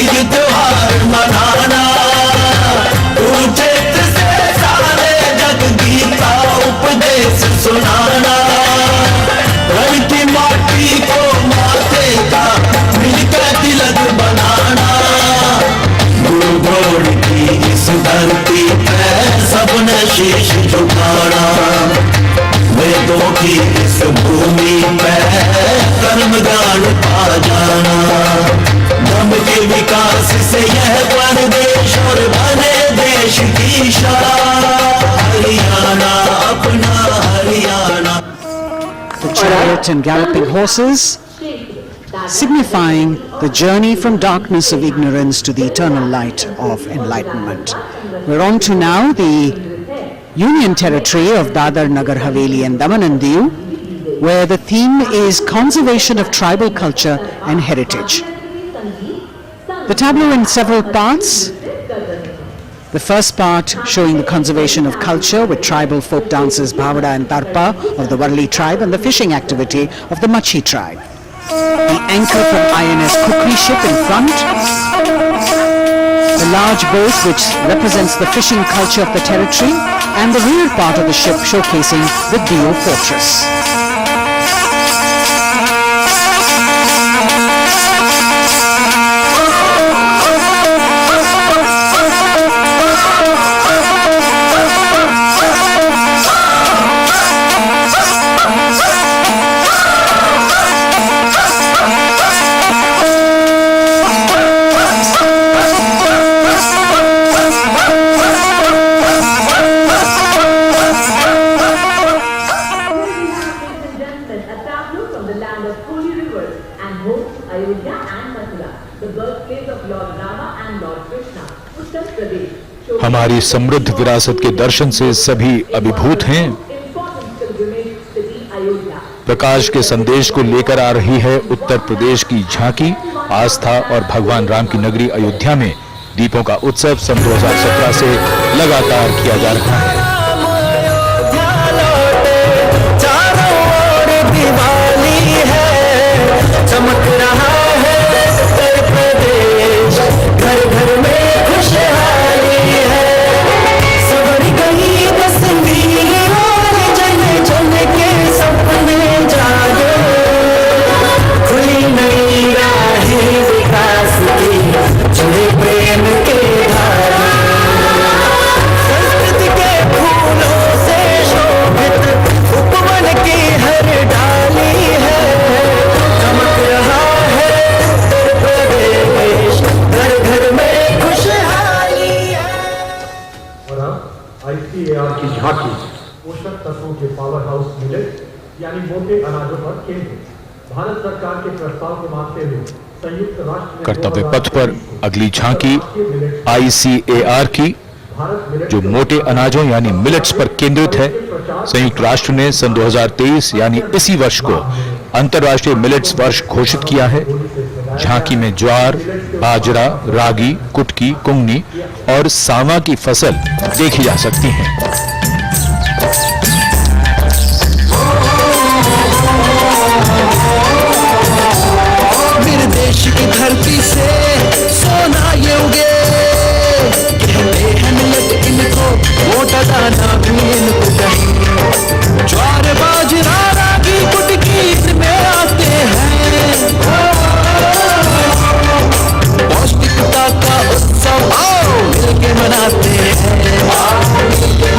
ईद त्योहार मनाना, कुरुक्षेत्र से सारे जग गीता उपदेश सुनाना, रण की माटी को माथे का मिलकर तिलक बनाना, गुरु द्रोण की इस धरती पे सबने शीश झुकाना, वेदों white and galloping horses, signifying the journey from darkness of ignorance to the eternal light of enlightenment. We're on to now the Union Territory of Dadar, Nagar Haveli and Daman and Diu, where the theme is conservation of tribal culture and heritage. The tableau in several parts. The first part showing the conservation of culture with tribal folk dances Bhavada and Tarpa of the Warli tribe and the fishing activity of the Machi tribe. The anchor from INS Kukri ship in front. The large boat which represents the fishing culture of the territory, and the rear part of the ship showcasing the Dio fortress. हमारी समृद्ध विरासत के दर्शन से सभी अभिभूत हैं। प्रकाश के संदेश को लेकर आ रही है उत्तर प्रदेश की झांकी। आस्था और भगवान राम की नगरी अयोध्या में दीपों का उत्सव सन 2017 से लगातार किया जा रहा है। चमक रहा है उत्तर प्रदेश, घर घर में खुशहाली है। सवरी गई तस्वीर और जन जन के सपने जागे, खुली नई राहें विकास की, जुड़े प्रेम के धागे। संस्कृति के फूलों से शोभित उपवन की हर डाली है। ICAR की झांकी पोषक तत्वों के पावर हाउस मिलेट यानी मोटे अनाजों पर केंद्रित। भारत सरकार के प्रस्ताव को मानते हुए संयुक्त राष्ट्र कर्तव्य पथ पर अगली झांकी ICAR की, जो मोटे अनाजों यानी मिलेट्स पर केंद्रित है। संयुक्त राष्ट्र ने सन 2023 यानी इसी वर्ष को अंतर्राष्ट्रीय मिलेट्स वर्ष घोषित किया है। झांकी में ज्वार, बाजरा, रागी, कुटकी, कुंगनी और सांवा की फसल देखी जा सकती है।